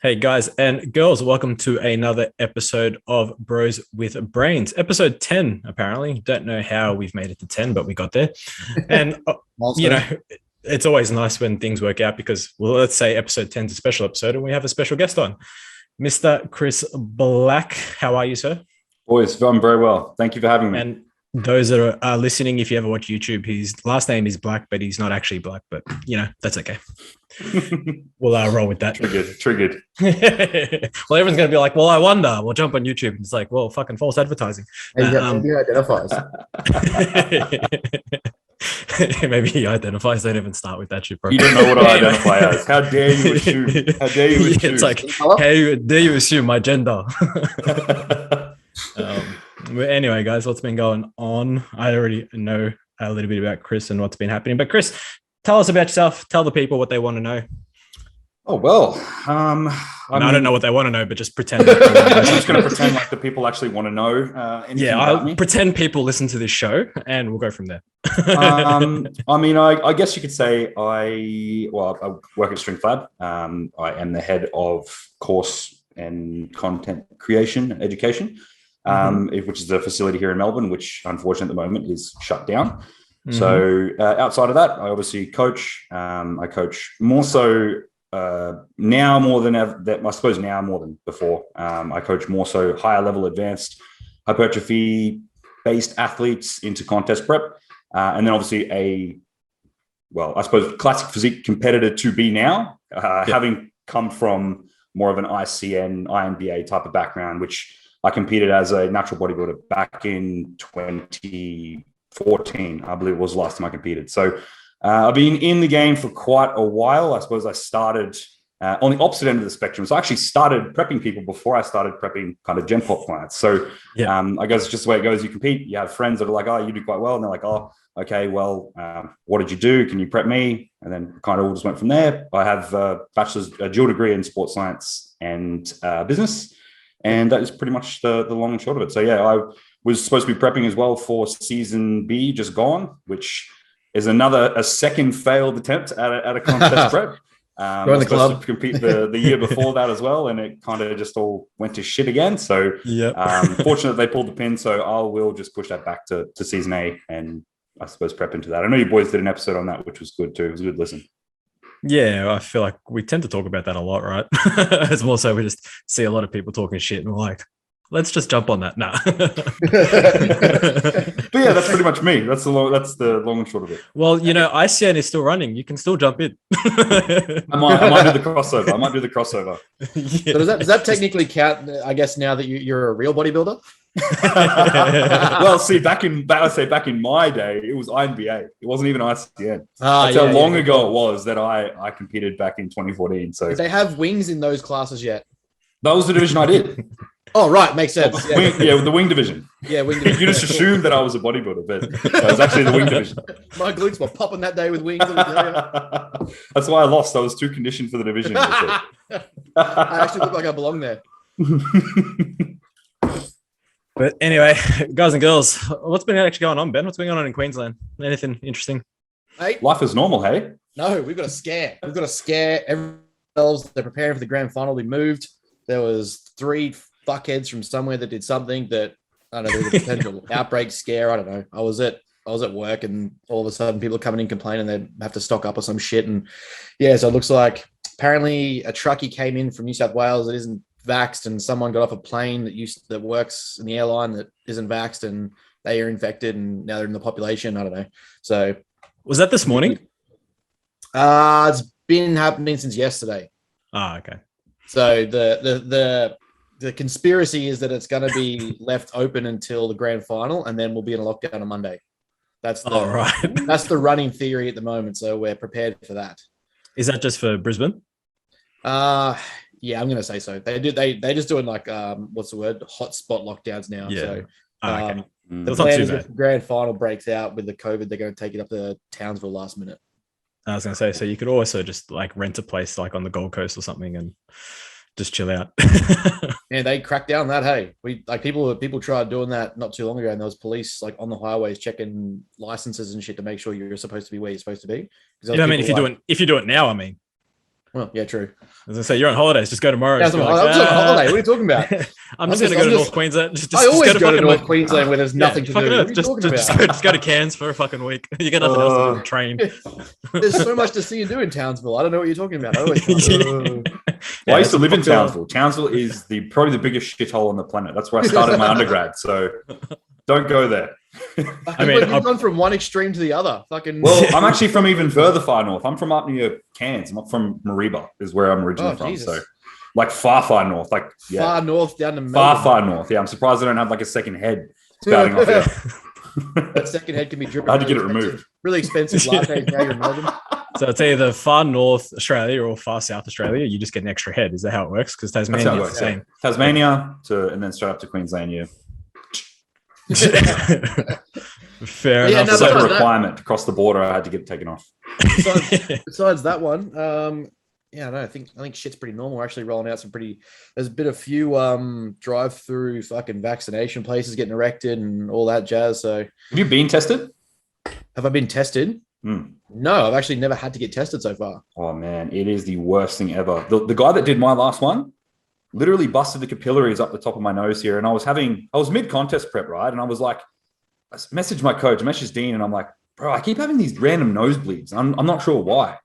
Hey guys and girls, welcome to another episode of Bros with Brains. Episode 10, apparently. Don't know how we've made it to 10, but we got there. And, it's always nice when things work out because, well, let's say episode 10 is a special episode and we have a special guest on. Mr. Chris Black, how are you, sir? Boys, I'm very well. Thank you for having me. And those that are listening, if you ever watch YouTube, his last name is Black, but he's not actually Black, but, that's okay. We'll roll with that. Triggered. Well, everyone's going to be like, well, I wonder. We'll jump on YouTube. And it's like, well, fucking false advertising. Maybe he identifies. Maybe he identifies. Don't even start with that shit, bro. You don't know what I identify as. How dare you assume? How dare you assume? It's like, how dare you assume my gender? But anyway, guys, what's been going on? I already know a little bit about Chris and what's been happening. But Chris, tell us about yourself. Tell the people what they want to know. Oh, well. I don't know what they want to know, but just pretend. I'm just going to pretend like the people actually want to know anything about me. Pretend people listen to this show and we'll go from there. I guess you could say I work at Strength Lab. I am the head of course and content creation and education, which is a facility here in Melbourne, which unfortunately at the moment is shut down. So outside of that, I obviously coach. I coach more so now more than ever. I suppose now more than before. I coach more so higher level, advanced hypertrophy-based athletes into contest prep, and then obviously I suppose classic physique competitor to be now, having come from more of an ICN, INBA type of background, which I competed as a natural bodybuilder back in 2014, I believe it was the last time I competed. So I've been in the game for quite a while. I suppose I started on the opposite end of the spectrum. So I actually started prepping people before I started prepping kind of Gen Pop clients. So I guess it's just the way it goes. You compete, you have friends that are like, oh, you do quite well. And they're like, oh, okay, well, what did you do? Can you prep me? And then kind of all just went from there. I have a dual degree in sports science and business. And that is pretty much the long and short of it. So I was supposed to be prepping as well for season B, just gone, which is a second failed attempt at a contest prep. I was supposed to compete the year before that as well, and it kind of just all went to shit again. So fortunate they pulled the pin, so I will just push that back to season A and I suppose prep into that. I know you boys did an episode on that, which was good too. It was a good listen. Yeah, I feel like we tend to talk about that a lot, right? It's more so we just see a lot of people talking shit and we're like, let's just jump on that. Nah. But yeah, that's pretty much me. That's the long and short of it. Well, ICN is still running. You can still jump in. I might do the crossover. Yeah. So does that technically count, I guess, now that you're a real bodybuilder? Well, see, back in my day, it was INBA. It wasn't even ICN. That's how long ago it was that I competed back in 2014. So did they have wings in those classes yet? That was the division I did. Oh, right. Makes sense. The wing division. Yeah, wing division. You just assumed that I was a bodybuilder, but it was actually the wing division. My glutes were popping that day with wings. That's why I lost. I was too conditioned for the division. I actually look like I belong there. But anyway, guys and girls, what's been actually going on, Ben? What's going on in Queensland? Anything interesting? Hey, life is normal, hey? No, we've got a scare. Everyone's they're preparing for the grand final. We moved. There was 3 fuckheads from somewhere that did something that, I don't know, there was a potential outbreak scare. I don't know. I was at work and all of a sudden people are coming in complaining they have to stock up or some shit. And so it looks like apparently a truckie came in from New South Wales that isn't vaxxed, and someone got off a plane that works in the airline that isn't vaxxed, and they are infected, and now they're in the population. I don't know. So was that this morning? It's been happening since yesterday. Okay. So the conspiracy is that it's going to be left open until the grand final, and then we'll be in a lockdown on Monday. That's the running theory at the moment. So we're prepared for that. Is that just for Brisbane? Yeah, I'm going to say so. They just doing like what's the word? Hotspot lockdowns now. Yeah. So okay. The plan is if the grand final breaks out with the COVID, they're going to take it up to Townsville last minute. I was going to say, so you could also just like rent a place like on the Gold Coast or something and just chill out. Yeah, they cracked down that. Hey, people tried doing that not too long ago, and there was police like on the highways checking licenses and shit to make sure you're supposed to be where you're supposed to be. Yeah, I mean, if you do it now, I mean, Well, yeah, true. As I say, you're on holidays. Just go tomorrow. Yeah, I'm on holiday. What are you talking about? I'm just going to go to North Queensland. I always go to North Queensland where there's nothing to do. What are you talking about? Just go to Cairns for a fucking week. You got nothing else to do than train. There's so much to see and do in Townsville. I don't know what you're talking about. I always I used to live in Townsville. Townsville is probably the biggest shithole on the planet. That's where I started my undergrad. So don't go there. I mean, you've gone from one extreme to the other. Well, I'm actually from even further far north. I'm from up near Cairns. I'm up from Mariba, is where I'm originally from. Jesus. So, like far north. Far north down to Melbourne. Far north. Yeah, I'm surprised I don't have like a second head spouting off here. That second head can be dripping. I had to get it removed. Really expensive lattes now you're in Melbourne. So I'll tell you, the far north Australia or far south Australia, you just get an extra head. Is that how it works? Because Tasmania is the same. Yeah. Tasmania and then straight up to Queensland. Yeah. Fair enough. It's like a requirement to cross the border. I had to get it taken off. Besides that one, I think shit's pretty normal. We're actually rolling out there's been a few drive-through fucking vaccination places getting erected and all that jazz. So have you been tested? Have I been tested? No, I've actually never had to get tested so far. Oh man, it is the worst thing ever. The guy that did my last one literally busted the capillaries up the top of my nose here. And I was mid-contest prep, right? And I was like, I messaged my coach, I messaged Dean, and I'm like, bro, I keep having these random nosebleeds. I'm not sure why.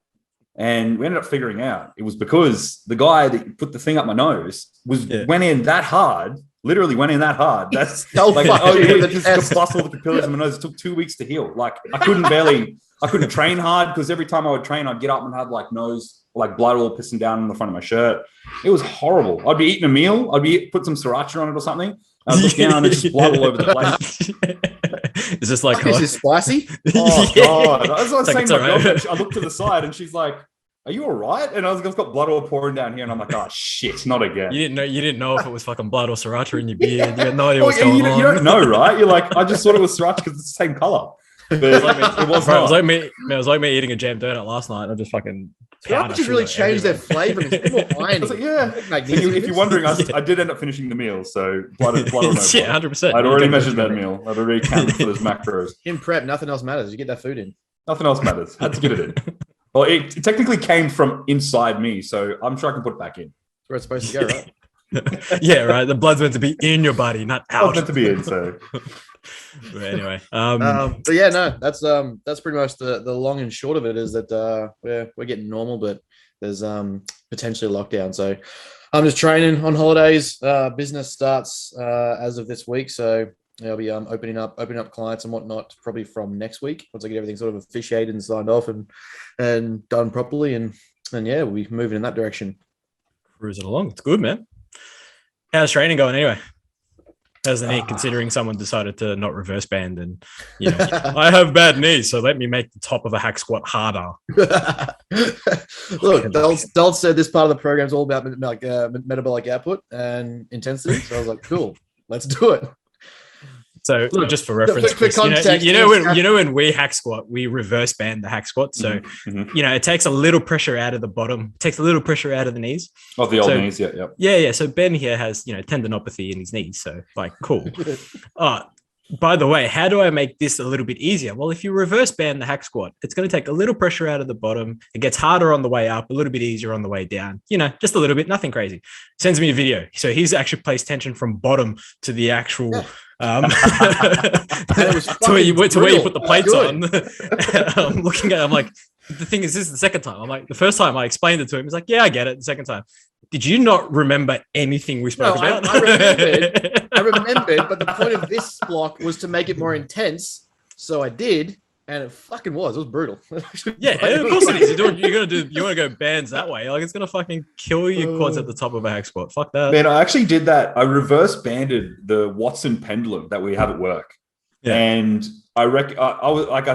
And we ended up figuring out it was because the guy that put the thing up my nose went in that hard, literally went in that hard. That's like, just bust all the capillaries in my nose. It took 2 weeks to heal. Like I couldn't train hard because every time I would train, I'd get up and have like blood all pissing down in the front of my shirt. It was horrible. I'd be eating a meal. Put some sriracha on it or something. I'd look down and it's just blood all over the place. Is this like is this spicy? Oh God! That's what I was saying. To my girlfriend. I looked to the side and she's like, "Are you all right?" And I've got blood all pouring down here, and I'm like, "Oh shit, not again." You didn't know if it was fucking blood or sriracha in your beard. You had no idea what's going on. You don't know, right? You're like, I just thought it was sriracha because it's the same color. But it was like me eating a jam donut last night. I just fucking just really changed their flavor. It's more iron. Like, yeah. If you're wondering, I did end up finishing the meal. So blood or no blood. Yeah, 100%. I'd already measured that meal. I'd already counted for those macros. In prep, nothing else matters. You get that food in. Nothing else matters. Had to get it in. Well, it technically came from inside me, so I'm sure I can put it back in. That's where it's supposed to go, right? Yeah, right. The blood's meant to be in your body, not out. It's meant to be in. So. But anyway, but yeah, no, that's pretty much the long and short of it is that we're getting normal, but there's potentially a lockdown. So I'm just training on holidays. Business starts as of this week, so I'll be opening up clients and whatnot probably from next week once I get everything sort of officiated and signed off and done properly, and yeah, we'll be moving in that direction. Cruising along, it's good, man. How's training going anyway? How's the knee, considering someone decided to not reverse band and, I have bad knees, so let me make the top of a hack squat harder. Look, Dol said this part of the program is all about metabolic output and intensity. So I was like, cool, let's do it. So just for reference, for context, when we hack squat, we reverse band the hack squat. So, it takes a little pressure out of the bottom, takes a little pressure out of the knees. Of the old knees, yeah. Yeah. So Ben here has, tendinopathy in his knees. So cool. By the way, how do I make this a little bit easier? Well, if you reverse band the hack squat, it's going to take a little pressure out of the bottom. It gets harder on the way up, a little bit easier on the way down, just a little bit, nothing crazy. Sends me a video. So he's actually placed tension from bottom to the actual, to where you put the plates on. I'm looking at it, I'm like, the thing is, this is the second time. I'm like, the first time I explained it to him, he's like, yeah, I get it. The second time, did you not remember anything we spoke about? I remembered, but the point of this block was to make it more intense. So I did, and it fucking was. It was brutal. Yeah, of course it is. You want to go bands that way. Like, it's going to fucking kill your quads at the top of a hack squat. Fuck that. Man, I actually did that. I reverse banded the Watson pendulum that we have at work. Yeah. And I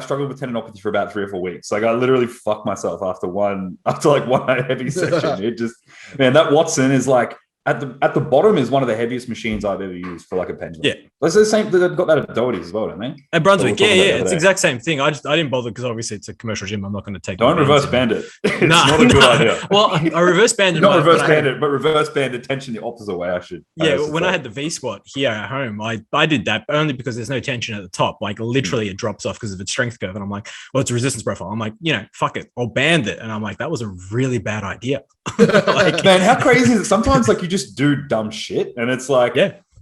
struggled with tendinopathy for about 3 or 4 weeks. Like I literally fucked myself after one heavy section. It just, man, that Watson is like at the bottom is one of the heaviest machines I've ever used for like a pendulum. Yeah. That's the same. They've got that at Doherty's as well, don't they? At Brunswick, So it's the exact same thing. I didn't bother because obviously it's a commercial gym. I'm not going to take. Don't reverse band it. It's not a good idea. Well, I reverse banded. Not reverse banded, but reverse banded tension the opposite way. When I had the V squat here at home, I did that only because there's no tension at the top. Like literally, it drops off because of its strength curve, and I'm like, well, it's a resistance profile. I'm like, fuck it, I'll band it, and I'm like, that was a really bad idea. Like, man, how crazy is it? Sometimes like you just do dumb shit, and it's like,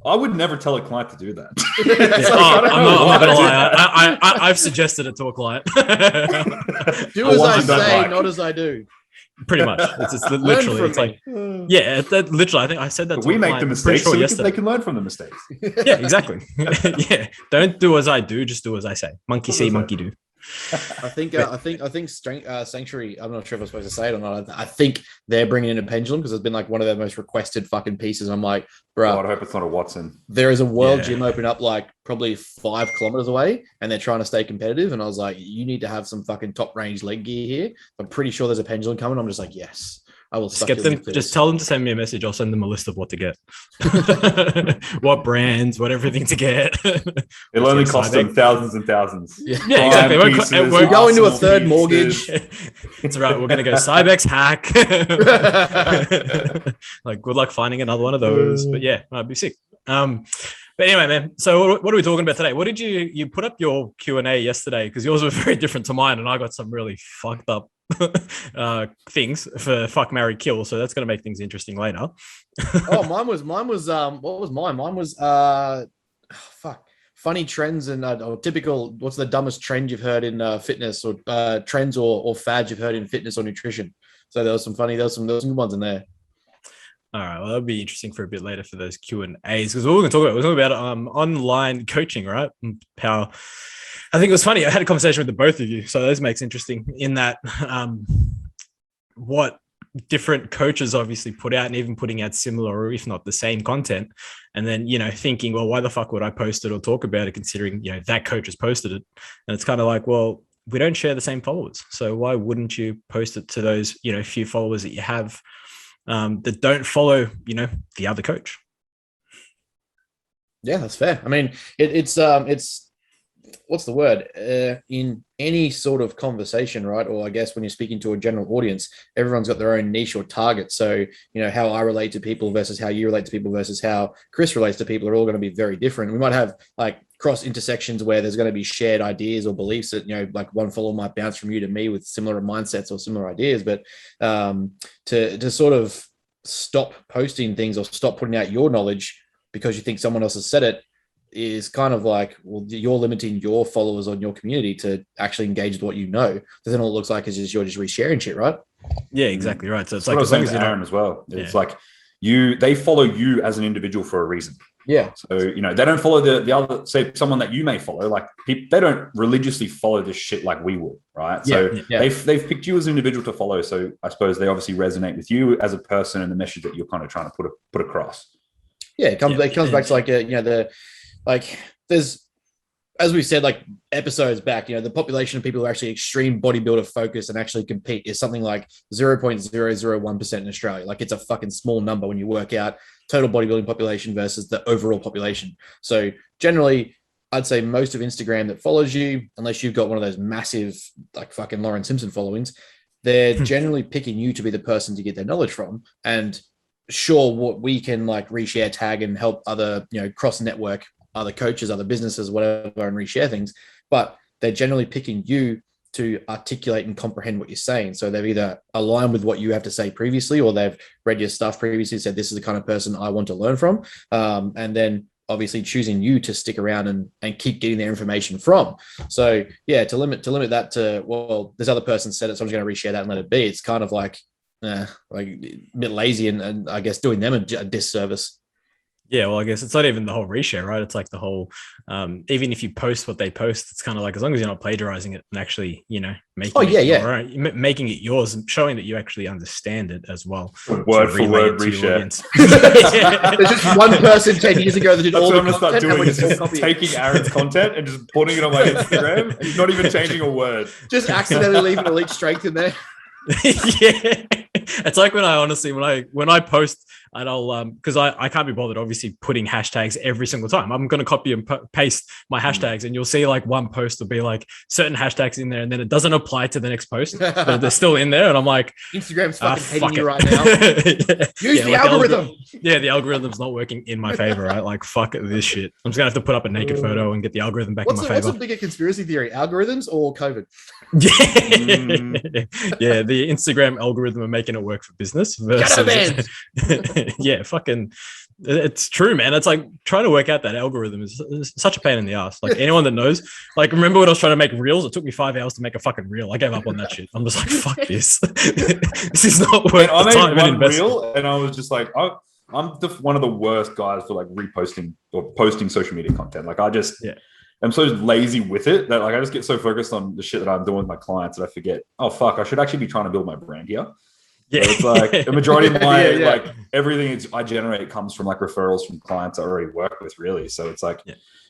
I would never tell a client to do that. I'm not gonna lie. I've suggested it to a client. Do as I say, not as I do. Pretty much. It's literally. It's like, literally. I think I said that. We make the mistakes, so they can learn from the mistakes. Yeah, exactly. Yeah, don't do as I do. Just do as I say. Monkey see, monkey do. I think Sanctuary. I'm not sure if I'm supposed to say it or not. I think they're bringing in a pendulum because it's been like one of their most requested fucking pieces. I'm like, bro, God, I hope it's not a Watson. There is a world gym open up like probably 5 kilometers away, and they're trying to stay competitive. And I was like, you need to have some fucking top range leg gear here. I'm pretty sure there's a pendulum coming. I'm just like, yes. I will get them. Just tell them to send me a message. I'll send them a list of what to get, what brands, what everything to get. It'll only cost them thousands and thousands. Yeah, exactly. We're going to a third mortgage. That's right. We're going to go Cybex hack. Like, good luck finding another one of those. But yeah, I'd be sick. But anyway, man. So what are we talking about today? What did you put up your Q&A yesterday? Because yours were very different to mine, and I got some really fucked up things for fuck, marry, kill. So that's going to make things interesting later. Mine was what was mine? Mine was funny trends and or typical. What's the dumbest trend you've heard in fitness, or trends or fads you've heard in fitness or nutrition? So there was some good ones in there. All right, well, that'll be interesting for a bit later for those Q&As, because we're going to talk about online coaching, right? How I think it was funny. I had a conversation with the both of you, so this makes interesting in that what different coaches obviously put out, and even putting out similar or if not the same content, and then thinking, well, why the fuck would I post it or talk about it, considering that coach has posted it? And it's kind of like, well, we don't share the same followers, so why wouldn't you post it to those few followers that you have that don't follow the other coach? Yeah, that's fair. I mean, it's what's the word, in any sort of conversation, right? Or I guess when you're speaking to a general audience, everyone's got their own niche or target. So how I relate to people versus how you relate to people versus how Chris relates to people are all going to be very different. We might have like cross intersections where there's going to be shared ideas or beliefs that like one follower might bounce from you to me with similar mindsets or similar ideas, but to sort of stop posting things or stop putting out your knowledge because you think someone else has said it is kind of like, well, you're limiting your followers on your community to actually engage with what you know. So then all it looks like is just you're just resharing shit, right? Yeah, exactly right. So it's like as long as Aaron as well. It's like they follow you as an individual for a reason. Yeah. So they don't follow the other, say someone that you may follow. Like they don't religiously follow this shit like we will, right? So they've picked you as an individual to follow. So I suppose they obviously resonate with you as a person and the message that you're kind of trying to put across. Yeah, it comes back to like there's, as we said, like episodes back, the population of people who are actually extreme bodybuilder focus and actually compete is something like 0.001% in Australia. Like it's a fucking small number when you work out total bodybuilding population versus the overall population. So generally, I'd say most of Instagram that follows you, unless you've got one of those massive, like fucking Lauren Simpson followings, they're generally picking you to be the person to get their knowledge from. And sure, what we can like reshare, tag, and help other, cross network, other coaches, other businesses, whatever, and reshare things, but they're generally picking you to articulate and comprehend what you're saying. So they've either aligned with what you have to say previously, or they've read your stuff previously, said, this is the kind of person I want to learn from. And then obviously choosing you to stick around and keep getting their information from. So yeah, to limit that to, well, this other person said it, so I'm just going to reshare that and let it be. It's kind of like a bit lazy and I guess doing them a disservice. Yeah, well, I guess it's not even the whole reshare, right? It's like the whole, even if you post what they post, it's kind of like, as long as you're not plagiarizing it and actually, making it yours and showing that you actually understand it as well. Word for word reshare. There's just one person 10 years ago that did all the content. Start doing is taking Aaron's content and just putting it on my Instagram and not even changing a word. Just accidentally leaving elite strength in there. Yeah. It's like when I post and I'll because I can't be bothered obviously putting hashtags every single time. I'm going to copy and paste my hashtags, and you'll see like one post will be like certain hashtags in there, and then it doesn't apply to the next post, but they're still in there, and I'm like, Instagram's fucking hating you it. right now. Use the like algorithm. The algorithm's not working in my favor, right? Like fuck this shit. I'm just gonna have to put up a naked photo and get the algorithm back in my favor. What's a bigger conspiracy theory, algorithms or COVID? Yeah, the Instagram algorithm are making it work for business versus yeah, fucking it's true, man. It's like trying to work out that algorithm is such a pain in the ass. Like anyone that knows, like remember when I was trying to make reels, it took me 5 hours to make a fucking reel. I gave up on that shit. I'm just like, fuck this. This is not worth the time and investment. Reel, and I was just like, I'm one of the worst guys for like reposting or posting social media content. Like I just I'm so lazy with it that like I just get so focused on the shit that I'm doing with my clients that I forget, oh fuck, I should actually be trying to build my brand here. Yeah, so it's like the majority of my like everything I generate comes from like referrals from clients I already work with, really. So it's like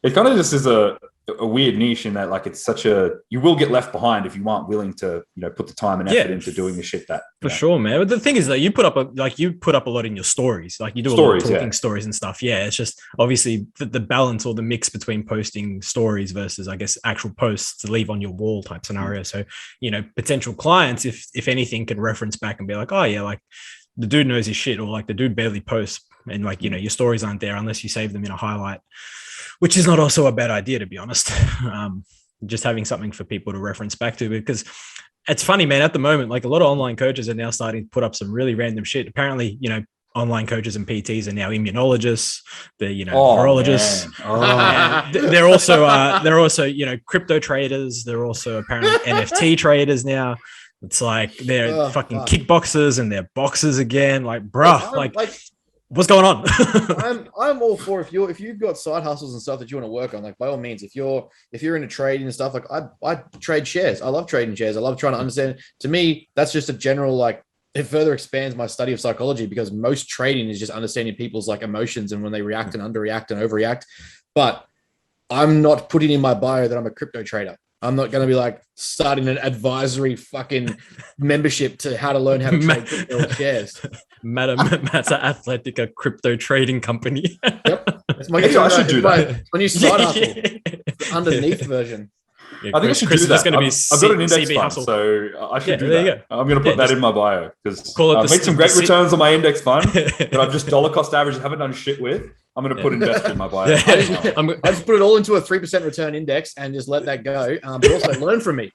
it kind of just is a weird niche in that like it's such you will get left behind if you aren't willing to put the time and effort into doing the shit that for sure, man. But the thing is that you put up a lot in your stories, like you do a lot of talking stories and stuff. Yeah, it's just obviously the balance or the mix between posting stories versus I guess actual posts to leave on your wall type scenario. So potential clients, if anything, can reference back and be like, oh yeah, like the dude knows his shit, or like the dude barely posts, and like your stories aren't there unless you save them in a highlight, which is not also a bad idea, to be honest. Just having something for people to reference back to, because it's funny, man, at the moment, like a lot of online coaches are now starting to put up some really random shit. Apparently, online coaches and PTs are now immunologists, they're, virologists. They're also, crypto traders. They're also apparently NFT traders now. It's like they're fucking kickboxers and they're boxers again. Like, bruh, like what's going on? I'm all for if you've got side hustles and stuff that you want to work on, like by all means, if you're into trading and stuff, like I trade shares. I love trading shares. I love trying to understand. To me, that's just a general like it further expands my study of psychology, because most trading is just understanding people's like emotions and when they react and underreact and overreact. But I'm not putting in my bio that I'm a crypto trader. I'm not going to be like starting an advisory fucking membership to how to learn how to trade crypto shares. Matt's Athletica crypto trading company. Yep. That's my I should do that. When you start hustle, the underneath version. Yeah, I think I should do that. Going to be I've got an index fund, hustle. so I should do that. I'm going to put that in my bio because I've made some great returns on my index fund that I've just dollar cost average haven't done shit with. I'm going to put invest in my bio. I just put it all into a 3% return index and just let that go. But also learn from me.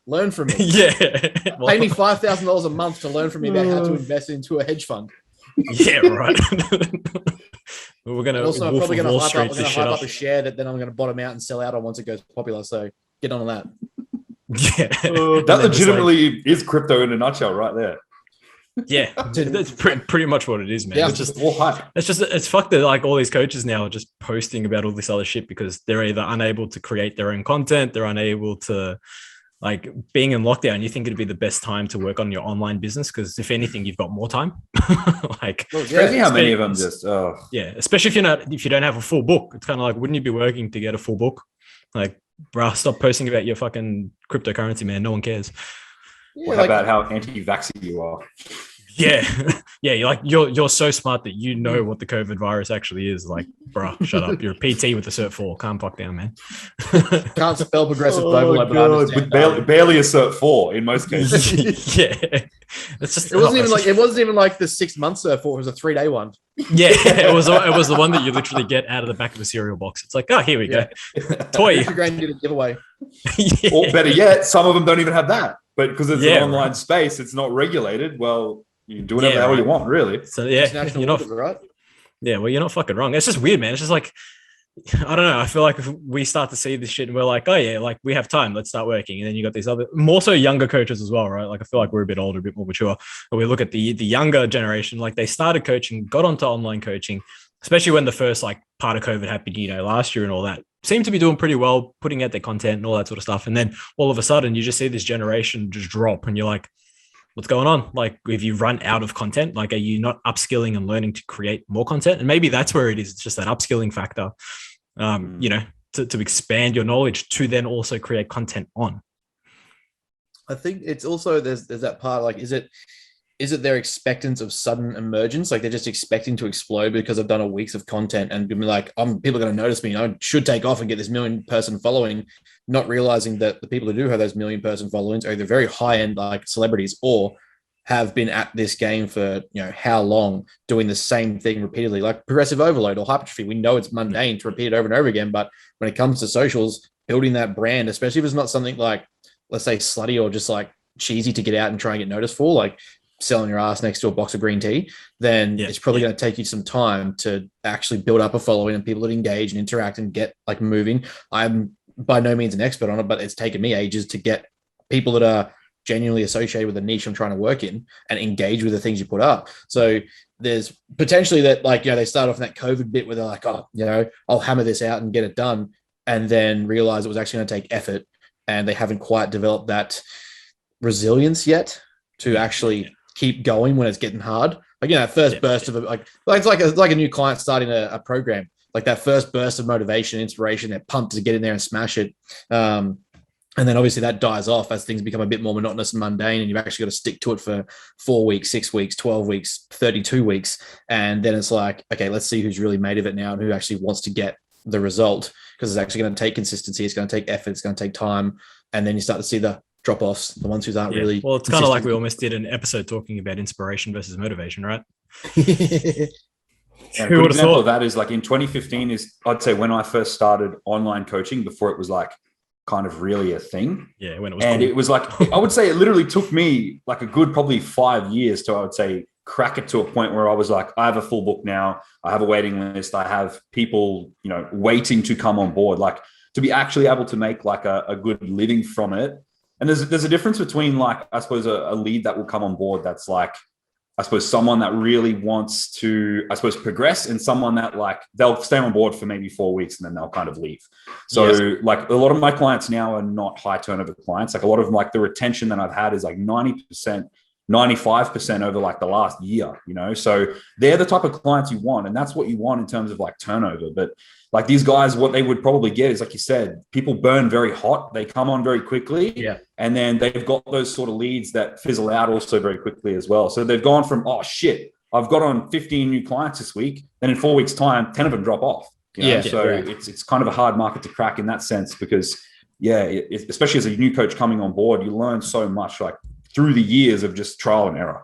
Yeah. Pay me $5,000 a month to learn from me about how to invest into a hedge fund. Yeah, right. We're going to also I'm probably going to hype up a share that then I'm going to bottom out and sell out on once it goes popular. So get on that. Yeah. That legitimately is crypto in a nutshell right there. Yeah, that's pretty much what it is, man. Yeah, it's just all hype. It's fucked that like all these coaches now are just posting about all this other shit because they're either unable to create their own content, they're unable to like being in lockdown. You think it'd be the best time to work on your online business because if anything, you've got more time. Like it's crazy how many of them just especially if you don't have a full book. It's kind of like, wouldn't you be working to get a full book? Like, bruh, stop posting about your fucking cryptocurrency, man. No one cares. Yeah, what about how anti-vaxxer you are? Yeah. You're so smart that you know what the COVID virus actually is. Like, bruh, shut up. You're a PT with a Cert 4. Calm fuck down, man. Can't spell progressive global, with barely a Cert 4 in most cases. Yeah. It's just it wasn't even like the 6 month Cert 4. It was a 3-day one. Yeah, it was the one that you literally get out of the back of a cereal box. It's like, oh, here we go. Toy. Instagram did a giveaway. Or better yet, some of them don't even have that. But because it's an online space, it's not regulated. Well, you can do whatever the hell you want, really. So you're not right. Yeah, well, you're not fucking wrong. It's just weird, man. It's just like I don't know. I feel like if we start to see this shit and we're like, oh yeah, like we have time, let's start working. And then you got these other, more so younger coaches as well, right? Like I feel like we're a bit older, a bit more mature. But we look at the younger generation, like they started coaching, got onto online coaching, especially when the first like part of COVID happened, last year and all that. Seem to be doing pretty well, putting out their content and all that sort of stuff. And then all of a sudden you just see this generation just drop and you're like, what's going on? Like, if you run out of content, like, are you not upskilling and learning to create more content? And maybe that's where it is. It's just that upskilling factor, to expand your knowledge to then also create content on. I think it's also, there's that part, like, is it is it their expectance of sudden emergence? Like they're just expecting to explode because I've done a weeks of content and be like, people are going to notice me. I should take off and get this 1 million person following, not realizing that the people who do have those 1 million person followings are either very high end like celebrities or have been at this game for how long, doing the same thing repeatedly, like progressive overload or hypertrophy. We know it's mundane to repeat it over and over again, but when it comes to socials, building that brand, especially if it's not something like, let's say, slutty or just like cheesy to get out and try and get noticed for, like selling your ass next to a box of green tea, then it's probably going to take you some time to actually build up a following and people that engage and interact and get like moving. I'm by no means an expert on it, but it's taken me ages to get people that are genuinely associated with the niche I'm trying to work in and engage with the things you put up. So there's potentially that, like, they start off in that COVID bit where they're like, I'll hammer this out and get it done, and then realize it was actually going to take effort and they haven't quite developed that resilience yet to actually keep going when it's getting hard. Like, that first burst of it's like a new client starting a program, like that first burst of motivation, inspiration, they're pumped to get in there and smash it. And then obviously that dies off as things become a bit more monotonous and mundane, and you've actually got to stick to it for 4 weeks, 6 weeks, 12 weeks, 32 weeks. And then it's like, okay, let's see who's really made of it now and who actually wants to get the result, because it's actually going to take consistency. It's going to take effort. It's going to take time. And then you start to see the drop-offs, the ones who aren't really. Well, it's kind of like we almost did an episode talking about inspiration versus motivation, right? Yeah, a good example of that is like in 2015 is, I'd say, when I first started online coaching, before it was like kind of really a thing. Yeah, when it was. And cool. It was like, I would say it literally took me like a good probably 5 years to, I would say, crack it to a point where I was like, I have a full book now. I have a waiting list. I have people, waiting to come on board, like to be actually able to make like a good living from it. And there's a difference between, like, I suppose a lead that will come on board that's like, I suppose someone that really wants to, I suppose, progress, and someone that like they'll stay on board for maybe 4 weeks and then they'll kind of leave. So like a lot of my clients now are not high turnover clients. Like a lot of like the retention that I've had is like 90%, 95% over like the last year, so they're the type of clients you want. And that's what you want in terms of like turnover. But like these guys, what they would probably get is, like you said, people burn very hot. They come on very quickly. Yeah. And then they've got those sort of leads that fizzle out also very quickly as well. So they've gone from, oh shit, I've got on 15 new clients this week. Then in 4 weeks time, 10 of them drop off. So it's kind of a hard market to crack in that sense, because especially as a new coach coming on board, you learn so much like through the years of just trial and error.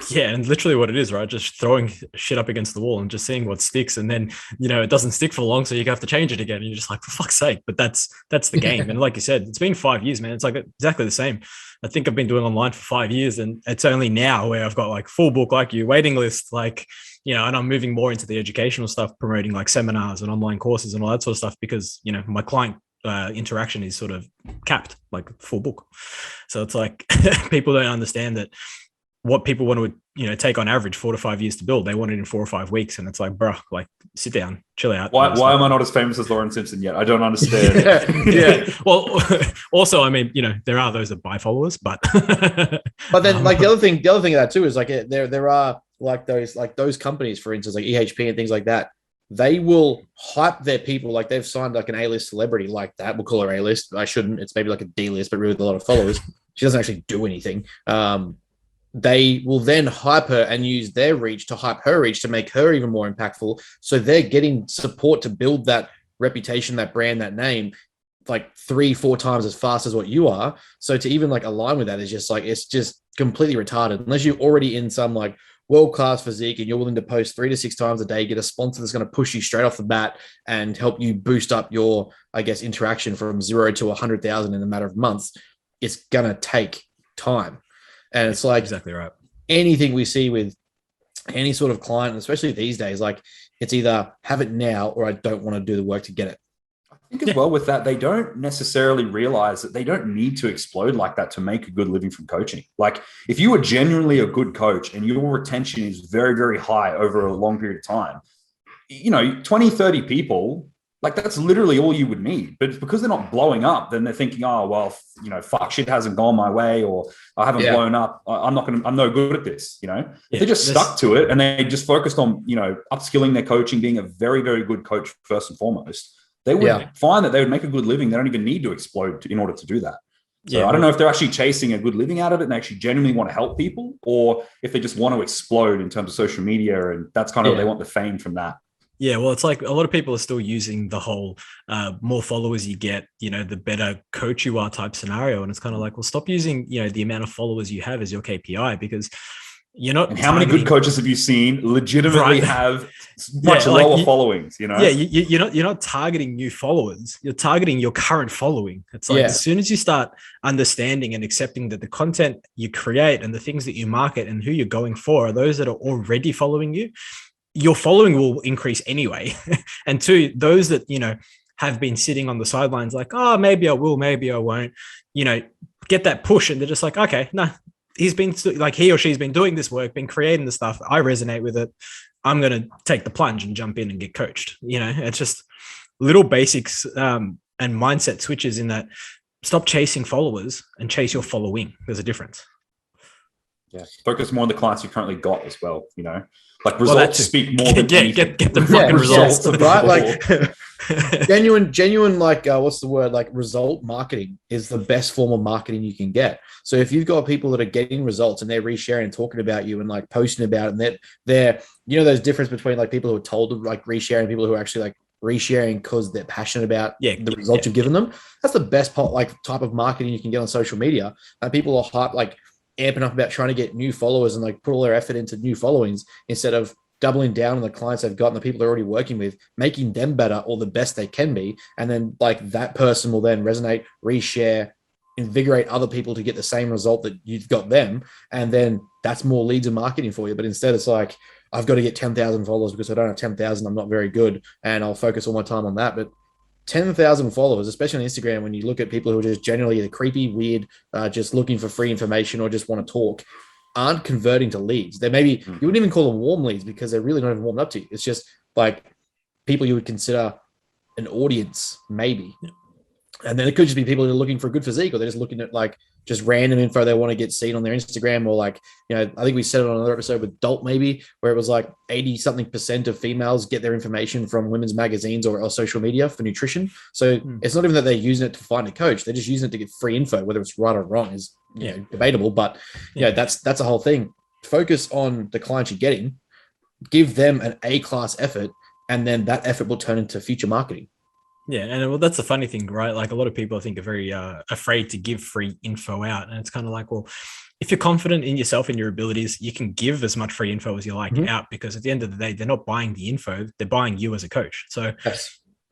Yeah, and literally what it is, right? Just throwing shit up against the wall and just seeing what sticks, and then it doesn't stick for long, so you have to change it again. And you're just like, for fuck's sake! But that's the game. And like you said, it's been 5 years, man. It's like exactly the same. I think I've been doing online for 5 years, and it's only now where I've got like full book, like you, waiting list, like and I'm moving more into the educational stuff, promoting like seminars and online courses and all that sort of stuff, because my client interaction is sort of capped, like full book. So it's like people don't understand that what people want to, take on average 4 to 5 years to build, they want it in 4 or 5 weeks. And it's like, bro, like sit down, chill out. Why am I not as famous as Lauren Simpson yet? I don't understand. Yeah. Well, also, I mean, there are those that buy followers, but then like the other thing of that too is like there are like those companies, for instance, like EHP and things like that. They will hype their people, like they've signed like an A-list celebrity like that. We'll call her A-list. I shouldn't. It's maybe like a D-list, but really with a lot of followers. She doesn't actually do anything. They will then hype her and use their reach to hype her reach to make her even more impactful. So they're getting support to build that reputation, that brand, that name, like 3-4 times as fast as what you are. So to even like align with that is just like, it's just completely retarded. Unless you're already in some like world-class physique and you're willing to post 3 to 6 times a day, get a sponsor that's going to push you straight off the bat and help you boost up your, I guess, interaction from 0 to 100,000 in a matter of months, it's going to take time. And it's like exactly right. Anything we see with any sort of client, especially these days, like it's either have it now or I don't want to do the work to get it. I think as well with that, they don't necessarily realize that they don't need to explode like that to make a good living from coaching. Like if you are genuinely a good coach and your retention is very, very high over a long period of time, 20, 30 people, like that's literally all you would need. But it's because they're not blowing up, then they're thinking, oh, well, fuck, shit hasn't gone my way, or I haven't blown up. I'm no good at this, If they just stuck to it and they just focused on, upskilling their coaching, being a very, very good coach first and foremost, they would find that they would make a good living. They don't even need to explode in order to do that. So I don't know if they're actually chasing a good living out of it and actually genuinely want to help people, or if they just want to explode in terms of social media, and that's kind of they want the fame from that. Yeah, well, it's like a lot of people are still using the whole more followers you get, the better coach you are type scenario. And it's kind of like, well, stop using, the amount of followers you have as your KPI, because you're not. And how many good coaches have you seen legitimately have much lower followings? Yeah, you're not targeting new followers. You're targeting your current following. It's like as soon as you start understanding and accepting that the content you create and the things that you market and who you're going for are those that are already following you, your following will increase anyway. And two, those that, have been sitting on the sidelines like, oh, maybe I will, maybe I won't, get that push. And they're just like, okay, no, he's been like, he or she's been doing this work, been creating the stuff. I resonate with it. I'm going to take the plunge and jump in and get coached. It's just little basics and mindset switches in that. Stop chasing followers and chase your following. There's a difference. Yeah. Focus more on the clients you currently got as well, Like results speak more than anything. Get the fucking results, right? Like genuine, like what's the word? Like result marketing is the best form of marketing you can get. So if you've got people that are getting results and they're resharing and talking about you and like posting about it, and they're there's difference between like people who are told to like reshare and people who are actually like resharing because they're passionate about the results you've given them. That's the best type of marketing you can get on social media. And people are hyped, like amping up about trying to get new followers and like put all their effort into new followings instead of doubling down on the clients they've got and the people they're already working with, making them better or the best they can be. And then like that person will then resonate, reshare, invigorate other people to get the same result that you've got them. And then that's more leads and marketing for you. But instead it's like, I've got to get 10,000 followers because I don't have 10,000. I'm not very good. And I'll focus all my time on that. But 10,000 followers, especially on Instagram, when you look at people who are just generally either creepy, weird, just looking for free information or just want to talk, aren't converting to leads. They maybe, you wouldn't even call them warm leads because they're really not even warmed up to you. It's just like people you would consider an audience, maybe. And then it could just be people who are looking for a good physique, or they're just looking at like just random info they want to get seen on their Instagram, or like, I think we said it on another episode with Dolt maybe, where it was like 80-something% of females get their information from women's magazines or social media for nutrition. So it's not even that they're using it to find a coach. They're just using it to get free info. Whether it's right or wrong is debatable, but that's a whole thing. Focus on the clients you're getting, give them an A-class effort, and then that effort will turn into future marketing. Yeah, and well, that's the funny thing, right? Like a lot of people, I think, are very afraid to give free info out, and it's kind of like, well, if you're confident in yourself and your abilities, you can give as much free info as you like out, because at the end of the day, they're not buying the info; they're buying you as a coach. So,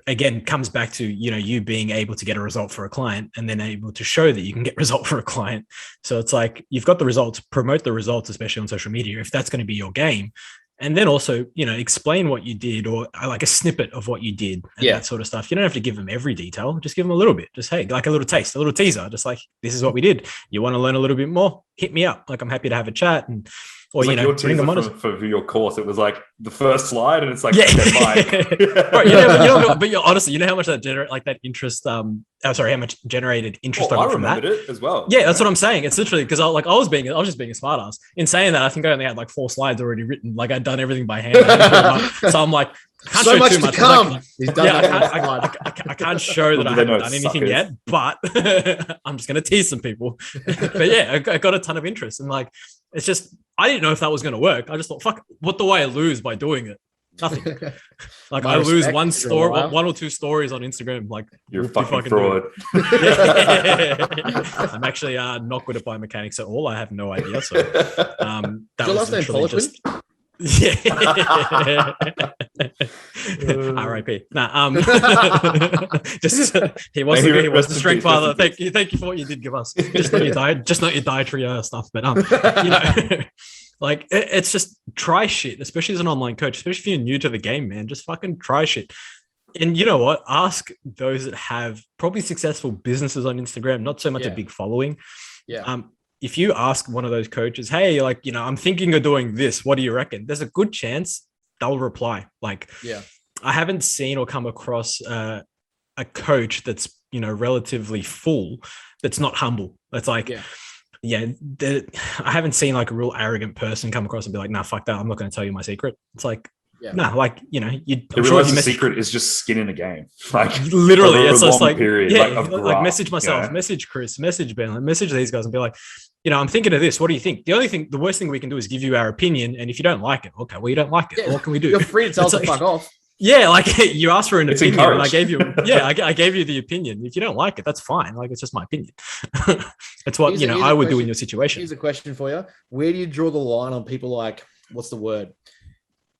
again, comes back to you being able to get a result for a client, and then able to show that you can get a result for a client. So it's like you've got the results, promote the results, especially on social media, if that's going to be your game. And then also, explain what you did, or like a snippet of what you did and that sort of stuff. You don't have to give them every detail. Just give them a little bit. Just, hey, like a little taste, a little teaser. Just like, this is what we did. You want to learn a little bit more? Hit me up. Like, I'm happy to have a chat. And or, it's like your teaser for your course. It was like the first slide, and it's like, right, but honestly, how much that generate like that interest. How much generated interest from that it as well. Yeah, that's what I'm saying. It's literally because I was just being a smartass. In saying that, I think I only had like 4 slides already written. Like I'd done everything by hand. So I'm like, can't so show much too to much. come. Like, I can't show that I haven't done anything yet, but I'm just going to tease some people. But yeah, I got a ton of interest, and like, it's just, I didn't know if that was going to work. I just thought, fuck, what do I lose by doing it? Nothing. Like I lose one or 2 stories on Instagram. Like you're a fucking fraud. I'm actually not good at biomechanics at all. I have no idea. So that was last name just. R.I.P. Just he was the strength father. Thank you for what you did give us. Just not your dietary stuff, but like it's just try shit, especially as an online coach, especially if you're new to the game, man. Just fucking try shit. And you know what? Ask those that have probably successful businesses on Instagram, not so much a big following. Yeah. If you ask one of those coaches, hey, like, I'm thinking of doing this, what do you reckon? There's a good chance they'll reply. Like, I haven't seen or come across a coach that's, relatively full, that's not humble. That's like, I haven't seen like a real arrogant person come across and be like, nah, fuck that. I'm not going to tell you my secret. It's like, No, like, you know, you realize the secret is just skin in a game. Like literally, it's just like, period, like message myself, message Chris, message Ben, like message these guys and be like, you know, I'm thinking of this. What do you think? The worst thing we can do is give you our opinion. And if you don't like it, okay, well, you don't like it. Yeah, what can we do? You're free to tell us to fuck off. Yeah, like you asked for an opinion, and I gave you. Yeah, I gave you the opinion. If you don't like it, that's fine. Like it's just my opinion. It's what I would do in your situation. Here's a question for you: where do you draw the line on people like what's the word?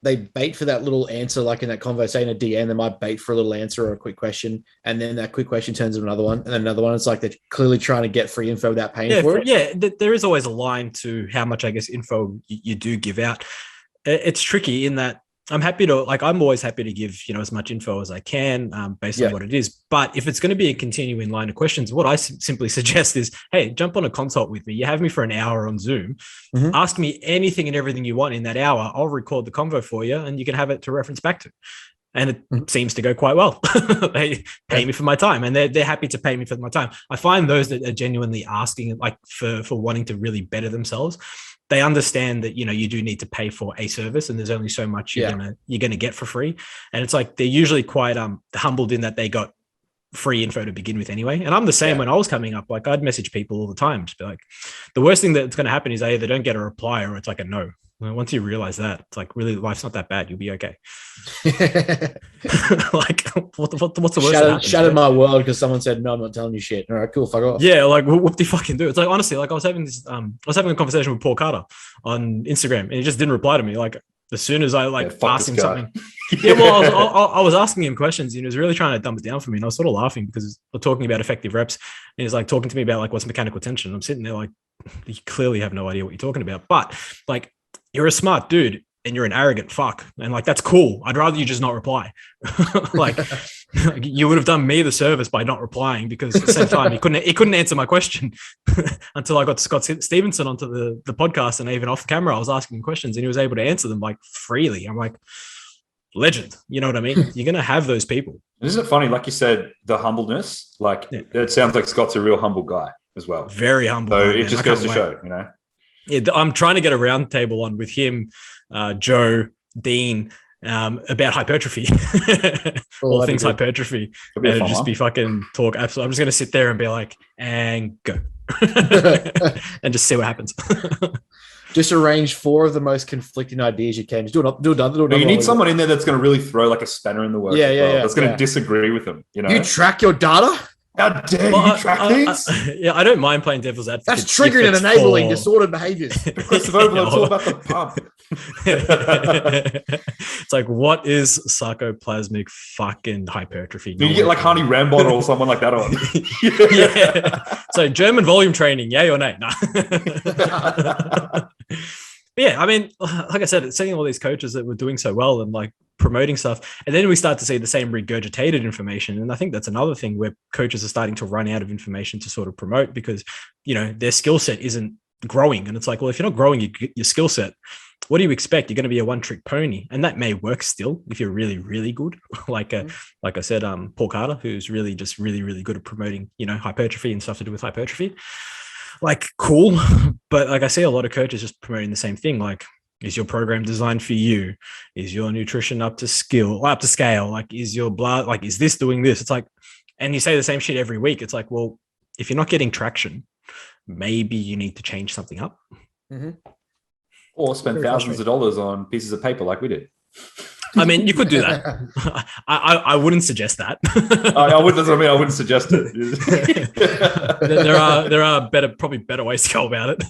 They bait for that little answer, like in that convo, say in a DM, they might bait for a little answer or a quick question, and then that quick question turns into another one, and then another one. It's like they're clearly trying to get free info without paying for it. Yeah, there is always a line to how much, I guess, info you do give out. It's tricky in that I'm always happy to give, you know, as much info as I can based on what it is. But if it's going to be a continuing line of questions, what I simply suggest is, hey, jump on a consult with me. You have me for an hour on Zoom. Mm-hmm. Ask me anything and everything you want in that hour. I'll record the convo for you and you can have it to reference back to. And it seems to go quite well. They pay me for my time and they're happy to pay me for my time. I find those that are genuinely asking like for wanting to really better themselves, they understand that, you know, you do need to pay for a service and there's only so much you're gonna get for free. And it's like they're usually quite humbled in that they got free info to begin with anyway. And I'm the same when I was coming up. Like I'd message people all the time, just be like, the worst thing that's gonna happen is they either don't get a reply or it's like a no. Once you realize that, it's like really life's not that bad. You'll be okay. Like what's the worst? Shattered my world because someone said no. I'm not telling you shit. All right, cool. Fuck off. Yeah, like what do you fucking do? It's like honestly, like I was having a conversation with Paul Carter on Instagram, and he just didn't reply to me. Like as soon as I asked him something. I was asking him questions, and he was really trying to dumb it down for me. And I was sort of laughing because we're talking about effective reps, and he's like talking to me about like what's mechanical tension. I'm sitting there like, you clearly have no idea what you're talking about, but like. You're a smart dude and you're an arrogant fuck. And like, that's cool. I'd rather you just not reply. like you would have done me the service by not replying because at the same time, he couldn't answer my question until I got Scott Stevenson onto the podcast. And even off camera, I was asking him questions and he was able to answer them like freely. I'm like, legend. You know what I mean? You're going to have those people. Isn't it funny? Like you said, the humbleness, like it sounds like Scott's a real humble guy as well. Very humble. So it just goes to show, you know? Yeah, I'm trying to get a round table on with him, Joe, Dean, about hypertrophy, all things hypertrophy. And it'll just be fucking talk. Absolutely. I'm just going to sit there and be like, and go. And just see what happens. Just arrange 4 of the most conflicting ideas you can. Just do it. You need someone in there that's going to really throw like a spanner in the works. That's going to disagree with them. You know, you track your data. How dare you track things? I don't mind playing devil's advocate. That's triggering and enabling disordered behaviors. Because it's all about the pump. It's like, what is sarcoplasmic fucking hypertrophy? You get like Honey Rambot or someone like that on. Yeah. So German volume training, yay or nay? No. Yeah, I mean, like I said, seeing all these coaches that were doing so well and like promoting stuff, and then we start to see the same regurgitated information. And I think that's another thing where coaches are starting to run out of information to sort of promote because, you know, their skill set isn't growing. And it's like, well, if you're not growing your skill set, what do you expect? You're going to be a one-trick pony, and that may work still if you're really, really good. Like I said, Paul Carter, who's really just really, really good at promoting, you know, hypertrophy and stuff to do with hypertrophy. Like, cool, but like I see a lot of coaches just promoting the same thing. Like, is your program designed for you? Is your nutrition up to scale? Like, is your blood, like, is this doing this? It's like, and you say the same shit every week. It's like, well, if you're not getting traction, maybe you need to change something up. Mm-hmm. Or spend thousands of dollars on pieces of paper like we did. I mean, you could do that. I wouldn't suggest that. I wouldn't. That's what I mean. I wouldn't suggest it. there are probably better ways to go about it.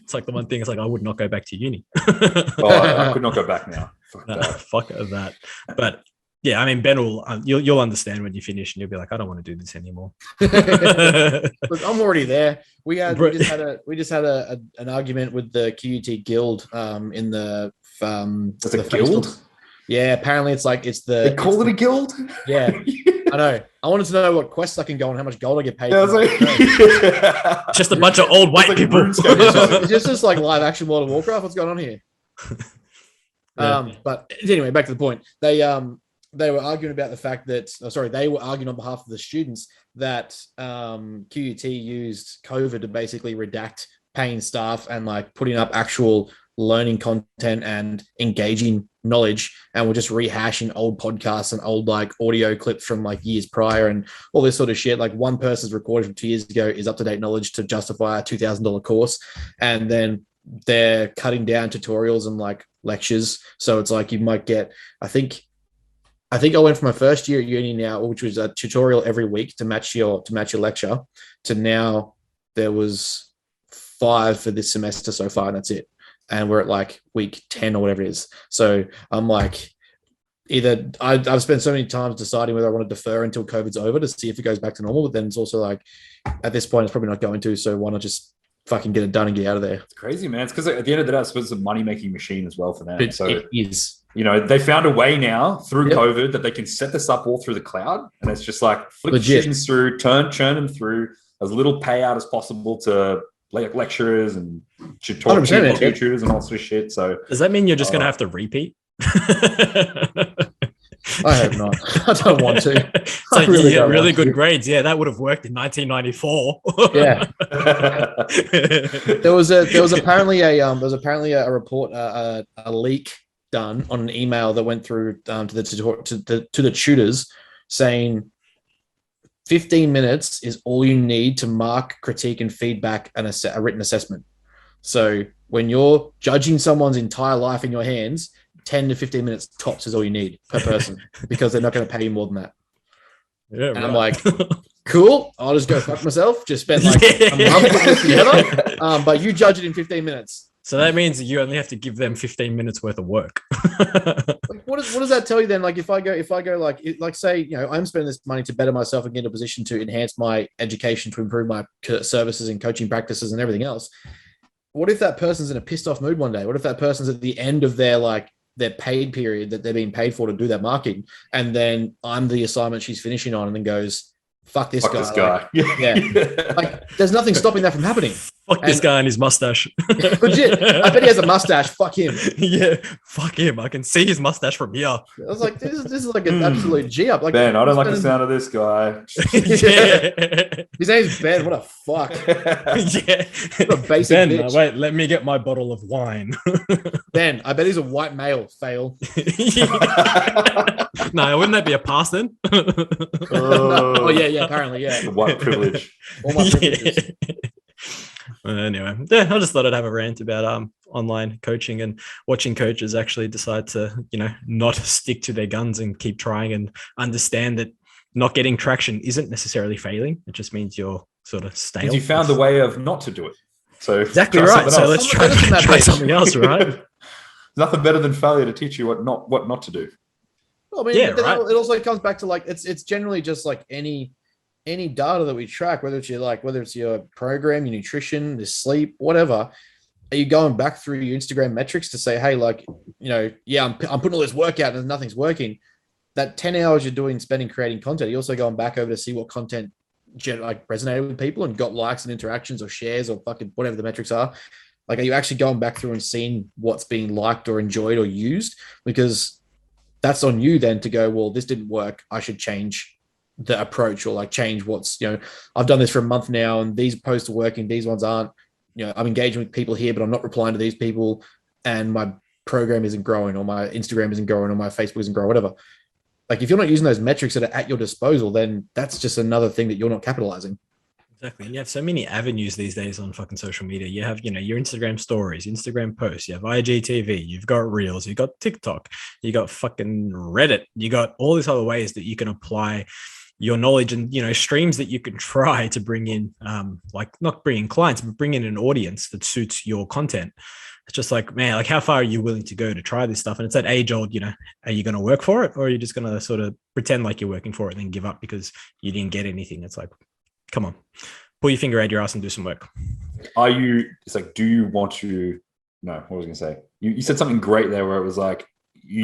It's like the one thing. It's like I would not go back to uni. I could not go back now. Fuck that. But yeah, I mean, Ben will. You'll understand when you finish, and you'll be like, I don't want to do this anymore. Look, I'm already there. We just had an argument with the QUT Guild in the That's a guild. Facebook. Yeah, apparently they call it a guild. Yeah, I know. I wanted to know what quests I can go on, how much gold I get paid. Just a bunch of old white people. It's just like live action World of Warcraft. What's going on here? But anyway, back to the point. They were arguing about the fact that they were arguing on behalf of the students that QUT used COVID to basically redact paying staff and like putting up actual learning content and engaging knowledge, and we're just rehashing old podcasts and old like audio clips from like years prior and all this sort of shit. Like one person's recorded from 2 years ago is up-to-date knowledge to justify a $2,000 course, and then they're cutting down tutorials and like lectures. So it's like you might get, I think I went from my first year at uni now, which was a tutorial every week to match your lecture, to now there was 5 for this semester so far, and that's it. And we're at like week 10 or whatever it is. So I'm like, either I've spent so many times deciding whether I want to defer until COVID's over to see if it goes back to normal. But then it's also like, at this point, it's probably not going to. So why not just fucking get it done and get out of there? It's crazy, man. It's because at the end of the day, I suppose it's a money-making machine as well for them. It is. You know, they found a way now through COVID that they can set this up all through the cloud. And it's just like flick students through, churn them through as little payout as possible to like lecturers and tutors and all sort of shit. So does that mean you're just going to have to repeat? I hope not. I don't want to. It's like you get really good grades. Yeah, that would have worked in 1994. Yeah. There was apparently a report, a leak done on an email that went through to the tutors saying 15 minutes is all you need to mark, critique, and feedback a written assessment. So when you're judging someone's entire life in your hands, 10 to 15 minutes tops is all you need per person, because they're not going to pay you more than that. Yeah, and right. I'm like, cool, I'll just go fuck myself. Just spend like a month putting this together. But you judge it in 15 minutes. So that means you only have to give them 15 minutes worth of work. Like, what does that tell you then? Like if I go like say, you know, I'm spending this money to better myself and get in a position to enhance my education, to improve my services and coaching practices and everything else. What if that person's in a pissed off mood one day? What if that person's at the end of their paid period that they're being paid for to do that marking, and then I'm the assignment she's finishing on, and then goes, fuck this guy. Yeah. Like, there's nothing stopping that from happening. Fuck this guy and his mustache. Legit. I bet he has a mustache. Fuck him. Yeah, fuck him. I can see his mustache from here. I was like, this is like an absolute G up. Like, Ben, I don't like the sound of this guy. Yeah. His name's Ben. What a fuck. Yeah. What a basic Ben, bitch. wait, let me get my bottle of wine. Ben, I bet he's a white male. Fail. No, wouldn't that be a pass then? Oh, yeah, apparently, yeah. The white privilege. All my privileges. Anyway, yeah, I just thought I'd have a rant about online coaching and watching coaches actually decide to, you know, not stick to their guns and keep trying, and understand that not getting traction isn't necessarily failing. It just means you're sort of stale. Because you found a way of not to do it. So exactly right. So let's try something else, right? There's nothing better than failure to teach you what not to do. Well, I mean, right. It also comes back to like it's generally just like any data that we track, whether it's your program, your nutrition, the sleep, whatever. Are you going back through your Instagram metrics to say, hey, like, you know, yeah, I'm putting all this work out and nothing's working. That 10 hours you're spending creating content, you're also going back over to see what content resonated with people and got likes and interactions or shares or fucking whatever the metrics are. Like, are you actually going back through and seeing what's being liked or enjoyed or used? Because that's on you then to go, well, this didn't work, I should change the approach, or like change what's, you know, I've done this for a month now and these posts are working, these ones aren't, you know, I'm engaging with people here, but I'm not replying to these people, and my program isn't growing, or my Instagram isn't growing, or my Facebook isn't growing, whatever. Like, if you're not using those metrics that are at your disposal, then that's just another thing that you're not capitalizing. Exactly. And you have so many avenues these days on fucking social media. You have, you know, your Instagram stories, Instagram posts, you have IGTV, you've got Reels, you've got TikTok, you got fucking Reddit, you got all these other ways that you can apply your knowledge, and, you know, streams that you can try to bring in, like not bring in clients, but bring in an audience that suits your content. It's just like, man, like, how far are you willing to go to try this stuff? And it's that age old, you know, are you going to work for it, or are you just going to sort of pretend like you're working for it and then give up because you didn't get anything? It's like, come on, pull your finger out your ass and do some work. It's like, do you want to, no, what was I going to say? You said something great there where it was like, they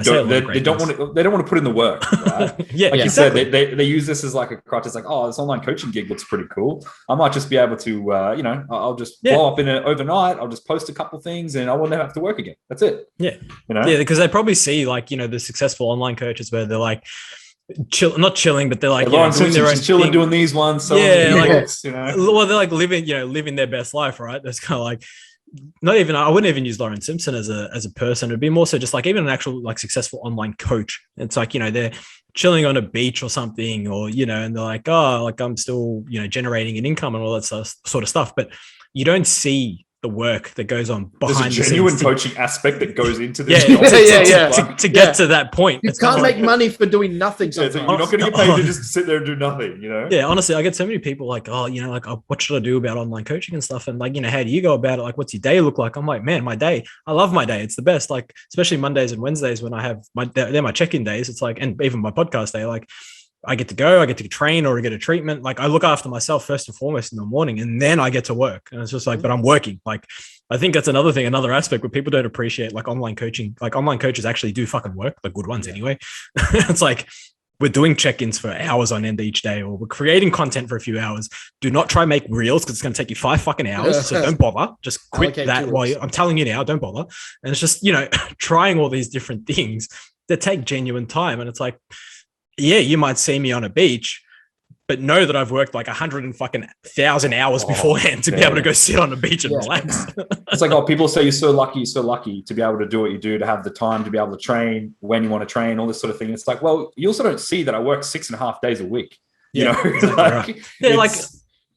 don't want to put in the work, right? You said, they use this as like a crutch. It's like, oh, this online coaching gig looks pretty cool. I might just be able to, you know, I'll just blow up in it overnight. I'll just post a couple things and I won't have to work again. That's it. Yeah. You know? Yeah, because they probably see, like, you know, the successful online coaches where they're like, not chilling, but they're like, you know, doing their own chilling, thing. doing these ones. Yeah, like, books, you know? Well, they're like living their best life, right? That's kind of like, not even, I wouldn't even use Lauren Simpson as a person. It'd be more so just like even an actual like successful online coach. It's like, they're chilling on a beach or something, or, and they're like, oh, like I'm still, generating an income and all that sort of stuff. But you don't see the work that goes on behind There's a genuine coaching aspect that goes into this. To get to that point. You can't make money for doing nothing. So you're not going to get paid to just sit there and do nothing, Yeah, honestly, I get so many people like, oh, like, oh, what should I do about online coaching and stuff? And like, how do you go about it? Like, what's your day look like? I'm like, man, my day, I love my day. It's the best. Like, especially Mondays and Wednesdays when I have they're my check-in days. It's like, and even my podcast day, like, I get to go, I get to train or get a treatment. Like I look after myself first and foremost in the morning, and then I get to work. And it's just like, but I'm working. Like, I think that's another thing, another aspect where people don't appreciate like online coaching. Like online coaches actually do fucking work, the good ones anyway. It's like, we're doing check-ins for hours on end each day, or we're creating content for a few hours. Do not try make reels because it's going to take you 5 fucking hours. So don't bother. Just quit that while I'm telling you now, don't bother. And it's just, trying all these different things that take genuine time. And it's like, yeah, you might see me on a beach, but know that I've worked like 100,000 hours beforehand to be able to go sit on the beach and relax. It's like, oh, people say you're so lucky to be able to do what you do, to have the time to be able to train when you want to train, all this sort of thing. It's like, well, you also don't see that I work 6.5 days a week. Exactly right. Yeah, like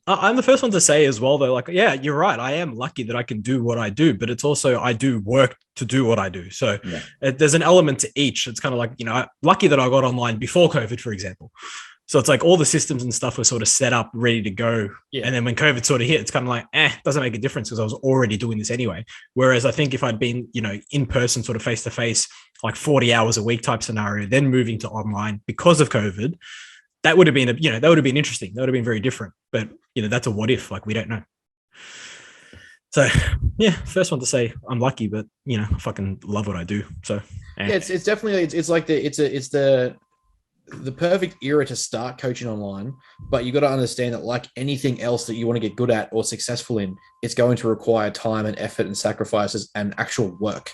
I'm the first one to say as well, though, like, yeah, you're right. I am lucky that I can do what I do, but it's also, I do work to do what I do. So there's an element to each. It's kind of like, lucky that I got online before COVID, for example. So it's like all the systems and stuff were sort of set up, ready to go. Yeah. And then when COVID sort of hit, it's kind of like, doesn't make a difference because I was already doing this anyway. Whereas I think if I'd been, in person, sort of face to face, like 40 hours a week type scenario, then moving to online because of COVID, that would have been, that would have been interesting. That would have been very different. But, that's a what if, like, we don't know. So, yeah, first one to say I'm lucky, but, I fucking love what I do. So, it's definitely, it's like it's the perfect era to start coaching online, but you got to understand that like anything else that you want to get good at or successful in, it's going to require time and effort and sacrifices and actual work.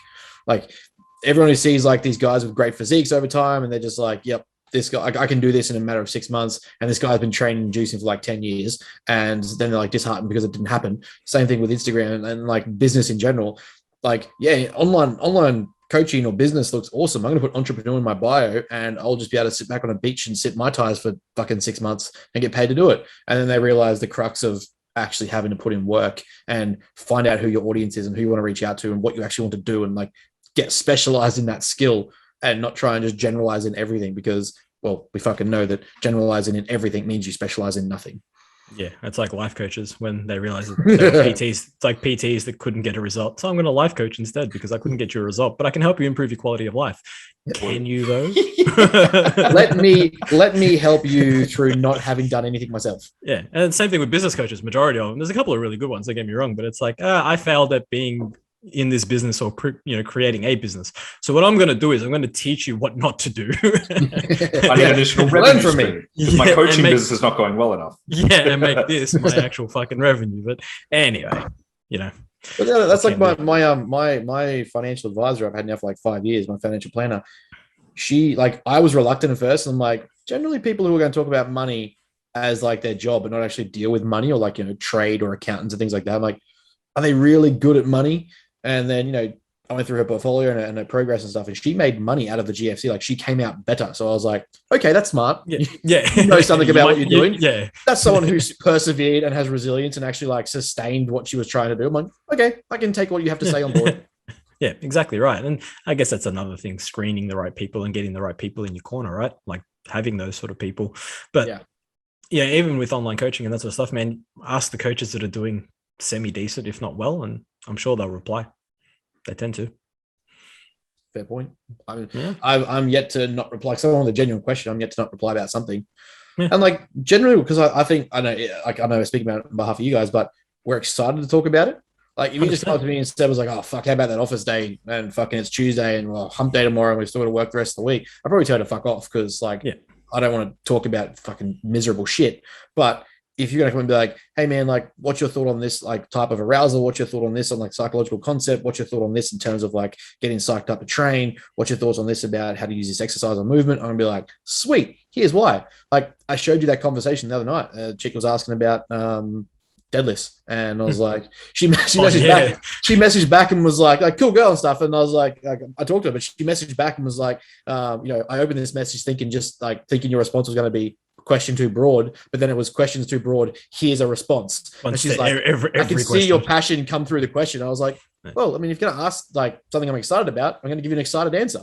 Like everyone who sees like these guys with great physiques over time, and they're just like, yep, this guy, I can do this in a matter of 6 months. And this guy's been training and juicing for like 10 years. And then they're like disheartened because it didn't happen. Same thing with Instagram and like business in general. Like, yeah, online coaching or business looks awesome. I'm going to put entrepreneur in my bio and I'll just be able to sit back on a beach and sit my tires for fucking 6 months and get paid to do it. And then they realize the crux of actually having to put in work and find out who your audience is and who you want to reach out to and what you actually want to do, and like get specialized in that skill and not try and just generalize in everything, because, well, we fucking know that generalizing in everything means you specialize in nothing. Yeah, it's like life coaches when they realize that PTs, it's like PTs that couldn't get a result. So I'm going to life coach instead because I couldn't get you a result, but I can help you improve your quality of life. Can you though? let me help you through not having done anything myself. Yeah, and same thing with business coaches. Majority of them. There's a couple of really good ones. Don't get me wrong, but it's like I failed at being in this business or creating a business. So what I'm going to do is I'm going to teach you what not to do. I need additional revenue from me because my coaching business is not going well enough. Yeah, and make this my actual fucking revenue. But anyway, But that's like my financial advisor I've had now for like 5 years. My financial planner. She I was reluctant at first. And I'm like, generally people who are going to talk about money as like their job but not actually deal with money or like trade or accountants and things like that. I'm like, are they really good at money? And then, I went through her portfolio and her progress and stuff, and she made money out of the GFC. Like she came out better. So I was like, okay, that's smart. Yeah. You know something about what you're doing. Yeah. That's someone who's persevered and has resilience and actually like sustained what she was trying to do. I'm like, okay, I can take what you have to say on board. Yeah, exactly right. And I guess that's another thing, screening the right people and getting the right people in your corner, right? Like having those sort of people. But yeah, even with online coaching and that sort of stuff, man, ask the coaches that are doing semi-decent, if not well, and I'm sure they'll reply. They tend to. Fair point. I'm yet to not reply. So on the genuine question, I'm yet to not reply about something. Yeah. And like generally, because I think I know I'm speaking about on behalf of you guys, but we're excited to talk about it. Like if you just come to me and said was like, oh fuck, how about that office day and fucking it's Tuesday and well hump day tomorrow and we've still got to work the rest of the week, I'd probably tell you to fuck off because like I don't want to talk about fucking miserable shit. But if you're going to come and be like, hey man, like what's your thought on this like type of arousal? What's your thought on this on like psychological concept? What's your thought on this in terms of like getting psyched up to train? What's your thoughts on this about how to use this exercise or movement? I'm going to be like, sweet, here's why. Like I showed you that conversation the other night. A chick was asking about deadlifts. And I was like, she messaged back and was like cool girl and stuff. And I was like I talked to her, but she messaged back and was like, I opened this message thinking your response was going to be question too broad, but then it was questions too broad. Here's a response. And she's like, I can see your passion come through the question. I was like, well, I mean, if you're going to ask like something I'm excited about, I'm going to give you an excited answer.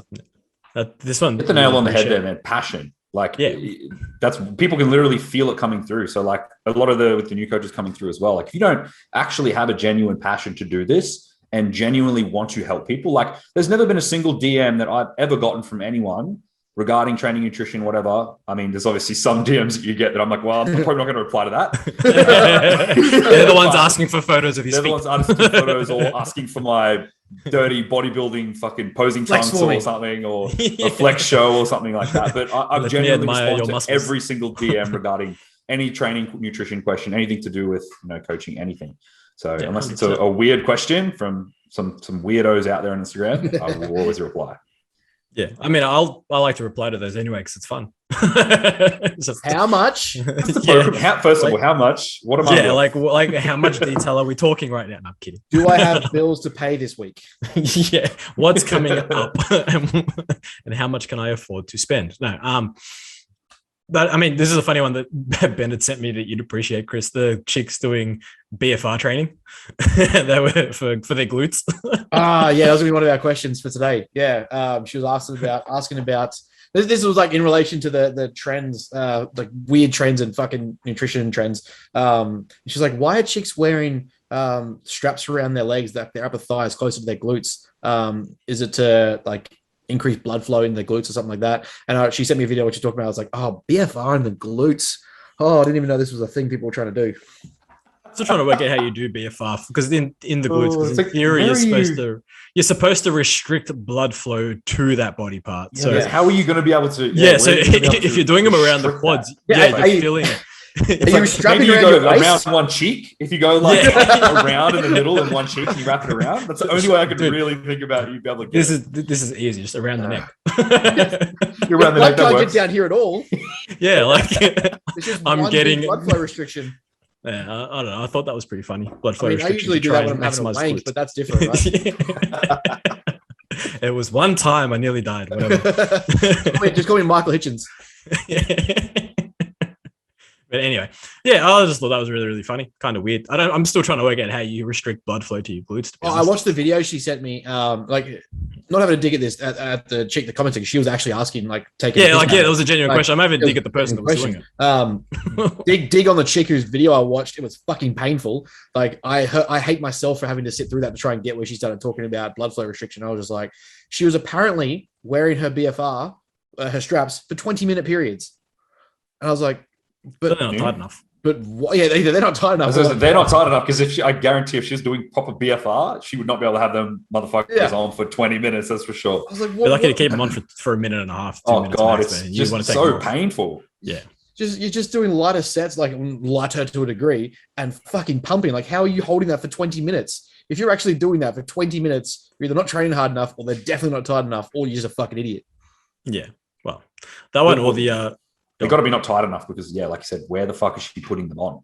This one hit the nail on the head there, man. Passion. Like that's people can literally feel it coming through. So like a lot of with the new coaches coming through as well. Like if you don't actually have a genuine passion to do this and genuinely want to help people, like there's never been a single DM that I've ever gotten from anyone regarding training, nutrition, whatever. I mean, there's obviously some DMs that you get that I'm like, well, I'm probably not going to reply to that. They're the ones asking for photos of his feet. They're the ones asking for photos or asking for my dirty bodybuilding fucking posing trunks or something, or a flex show or something like that. But I've genuinely responded to every single DM regarding any training, nutrition question, anything to do with coaching, anything. So unless it's a weird question from some weirdos out there on Instagram, I will always reply. Yeah, I mean, I like to reply to those anyway because it's fun. How much? First of all, how much? What am I? Yeah, like how much detail are we talking right now? No, I'm kidding. Do I have bills to pay this week? Yeah, what's coming up, and how much can I afford to spend? No, but I mean, this is a funny one that Ben had sent me that you'd appreciate, Chris. The chicks doing BFR training, they were for their glutes. Yeah, that was gonna be one of our questions for today. Yeah, she was asking about. This was like in relation to the trends, like weird trends and fucking nutrition trends. She's like, why are chicks wearing straps around their legs, that their upper thighs closer to their glutes? Is it to like increase blood flow in the glutes or something like that? And she sent me a video what she's talking about. I was like, oh, BFR in the glutes. Oh, I didn't even know this was a thing people were trying to do. Still trying to work out how you do BFR because in the glutes, because in theory you're supposed to restrict blood flow to that body part. Yeah, so how are you going to be able to? So if you're doing them around the quads, you're feeling it. Are you strapping around one cheek? If you go like around in the middle and one cheek and you wrap it around, that's the only way I could really think about you be able to get this is easy, just around the neck. You're around the neck. Can't get down here at all. Yeah, like I'm getting blood flow restriction. Yeah, I don't know. I thought that was pretty funny. Blood flow. I usually do that when I'm having a wank, but that's different, right? It was one time I nearly died. Whatever. Just call me Michael Hitchens. But anyway, yeah, I just thought that was really, really funny. Kind of weird. I'm still trying to work out how you restrict blood flow to your glutes. I watched the video she sent me. Like, not having a dig at this at the chick, the commenting. She was actually asking, like, taking. Yeah, that was a genuine question. I'm having a dig at the person that was doing it. dig on the chick whose video I watched. It was fucking painful. Like, I hate myself for having to sit through that to try and get where she started talking about blood flow restriction. I was just like, she was apparently wearing her BFR, her straps for 20-minute periods, and I was like. But they're not tight enough. But either they're not tight enough. They're not tight enough because I guarantee if she was doing proper BFR, she would not be able to have them motherfuckers on for 20 minutes. That's for sure. I was like, you're lucky to keep them on for a minute and a half. God, it's just so painful. Yeah. You're just doing lighter sets, like lighter to a degree, and fucking pumping. Like, how are you holding that for 20 minutes? If you're actually doing that for 20 minutes, you're either not training hard enough, or they're definitely not tight enough, or you're just a fucking idiot. Yeah. Well, that one or the. They've got to be not tight enough because, like I said, where the fuck is she putting them on?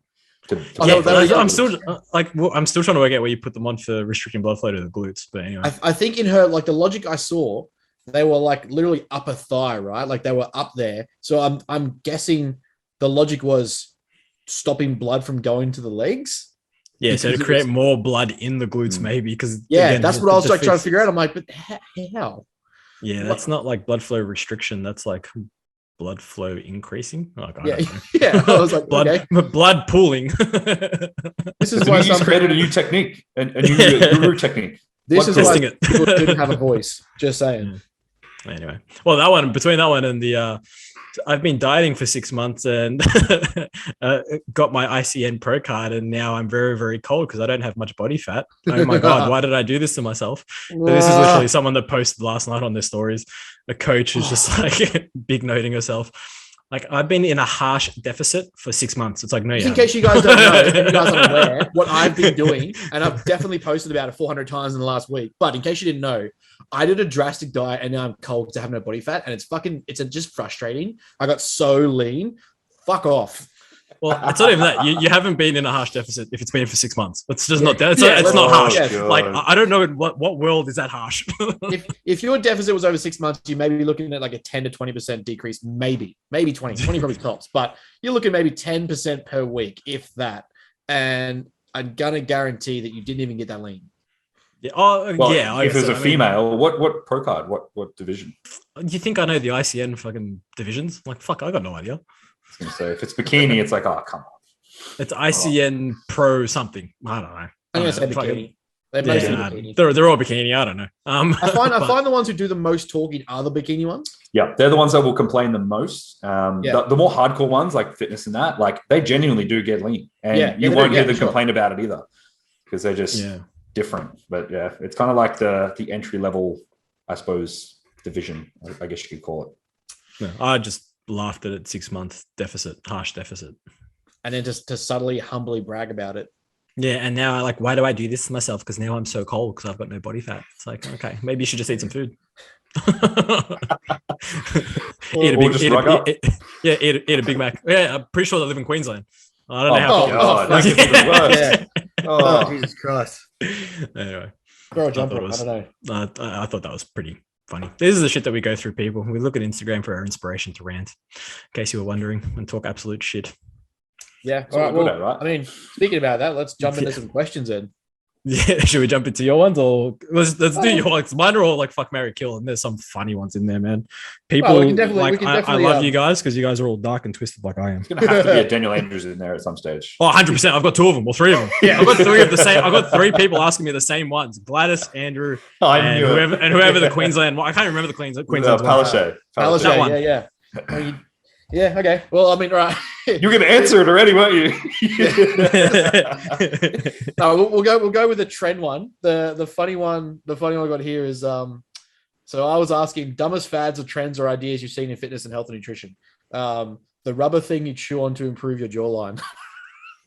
I'm still trying to work out where you put them on for restricting blood flow to the glutes. But anyway, I think in her, like the logic I saw, they were like literally upper thigh, right? Like they were up there. So I'm guessing the logic was stopping blood from going to the legs. Yeah, so to create more blood in the glutes, maybe because that's what I was like trying to figure out. I'm like, but how? Yeah, that's not like blood flow restriction. That's like blood flow increasing. I was like, blood pooling. This is why some created a new technique, a new guru technique. This is why people didn't have a voice. Just saying. Anyway, well, between that one and the, I've been dieting for 6 months and got my ICN Pro card, and now I'm very, very cold because I don't have much body fat. Oh my God, why did I do this to myself? But this is literally someone that posted last night on their stories. A coach who's just like big noting herself. Like, I've been in a harsh deficit for 6 months. It's like, no, in case you guys don't know, if you guys aren't aware, what I've been doing, and I've definitely posted about it 400 times in the last week, but in case you didn't know, I did a drastic diet and now I'm cold to have no body fat, and it's just frustrating. I got so lean. Fuck off. Well, it's not even that. You haven't been in a harsh deficit if it's been for 6 months. It's just not. It's not harsh. Like I don't know in what world is that harsh. if your deficit was over 6 months, you may be looking at like a 10 to 20% decrease, maybe 20 probably tops, but you're looking maybe 10% per week, if that. And I'm gonna guarantee that you didn't even get that lean. Yeah. Oh, well, yeah. If there's a female, what pro card? What division? You think I know the ICN fucking divisions? Like, fuck, I got no idea. So if it's bikini, it's like, oh, come on. It's ICN Pro something. I don't know. I'm gonna say bikini. Bikini. They're all bikini. I don't know. I find the ones who do the most talking are the bikini ones. Yeah, they're the ones that will complain the most. The more hardcore ones, like fitness and that, like they genuinely do get lean, and you won't hear them complain about it either because they're just different. But yeah, it's kind of like the entry level, I suppose, division. I guess you could call it. No, I just laughed at it. 6 month deficit, harsh deficit, and then just to subtly, humbly brag about it. Yeah, and now like, why do I do this to myself? Because now I'm so cold because I've got no body fat. It's like, okay, maybe you should just eat some food. Eat a Big Mac. Yeah, I'm pretty sure they live in Queensland. I don't know that's even worse. Oh, Jesus Christ. Anyway, throw a jumper. I don't know. I thought that was pretty funny. This is the shit that we go through, people. We look at Instagram for our inspiration to rant, in case you were wondering, and talk absolute shit. Yeah. All right. Well, right? I mean, speaking about that, let's jump into some questions then. Yeah, should we jump into your ones or let's do your ones? Mine are all like fuck, marry, kill, and there's some funny ones in there, man. People I love you guys because you guys are all dark and twisted like I am. It's gonna have to be a Daniel Andrews in there at some stage. Oh, 100%. I've got 2 of them or 3 of them. Yeah, I've got 3 of the same. I've got 3 people asking me the same ones: Gladys, Andrew, and whoever the Queensland. I can't remember the Queensland. Palaszczuk. Yeah. Yeah. Okay. Well, I mean, right. You're going to answer it already, weren't you? No, we'll go with the trend one. The funny one. The funny one I got here is so I was asking dumbest fads or trends or ideas you've seen in fitness and health and nutrition. The rubber thing you chew on to improve your jawline.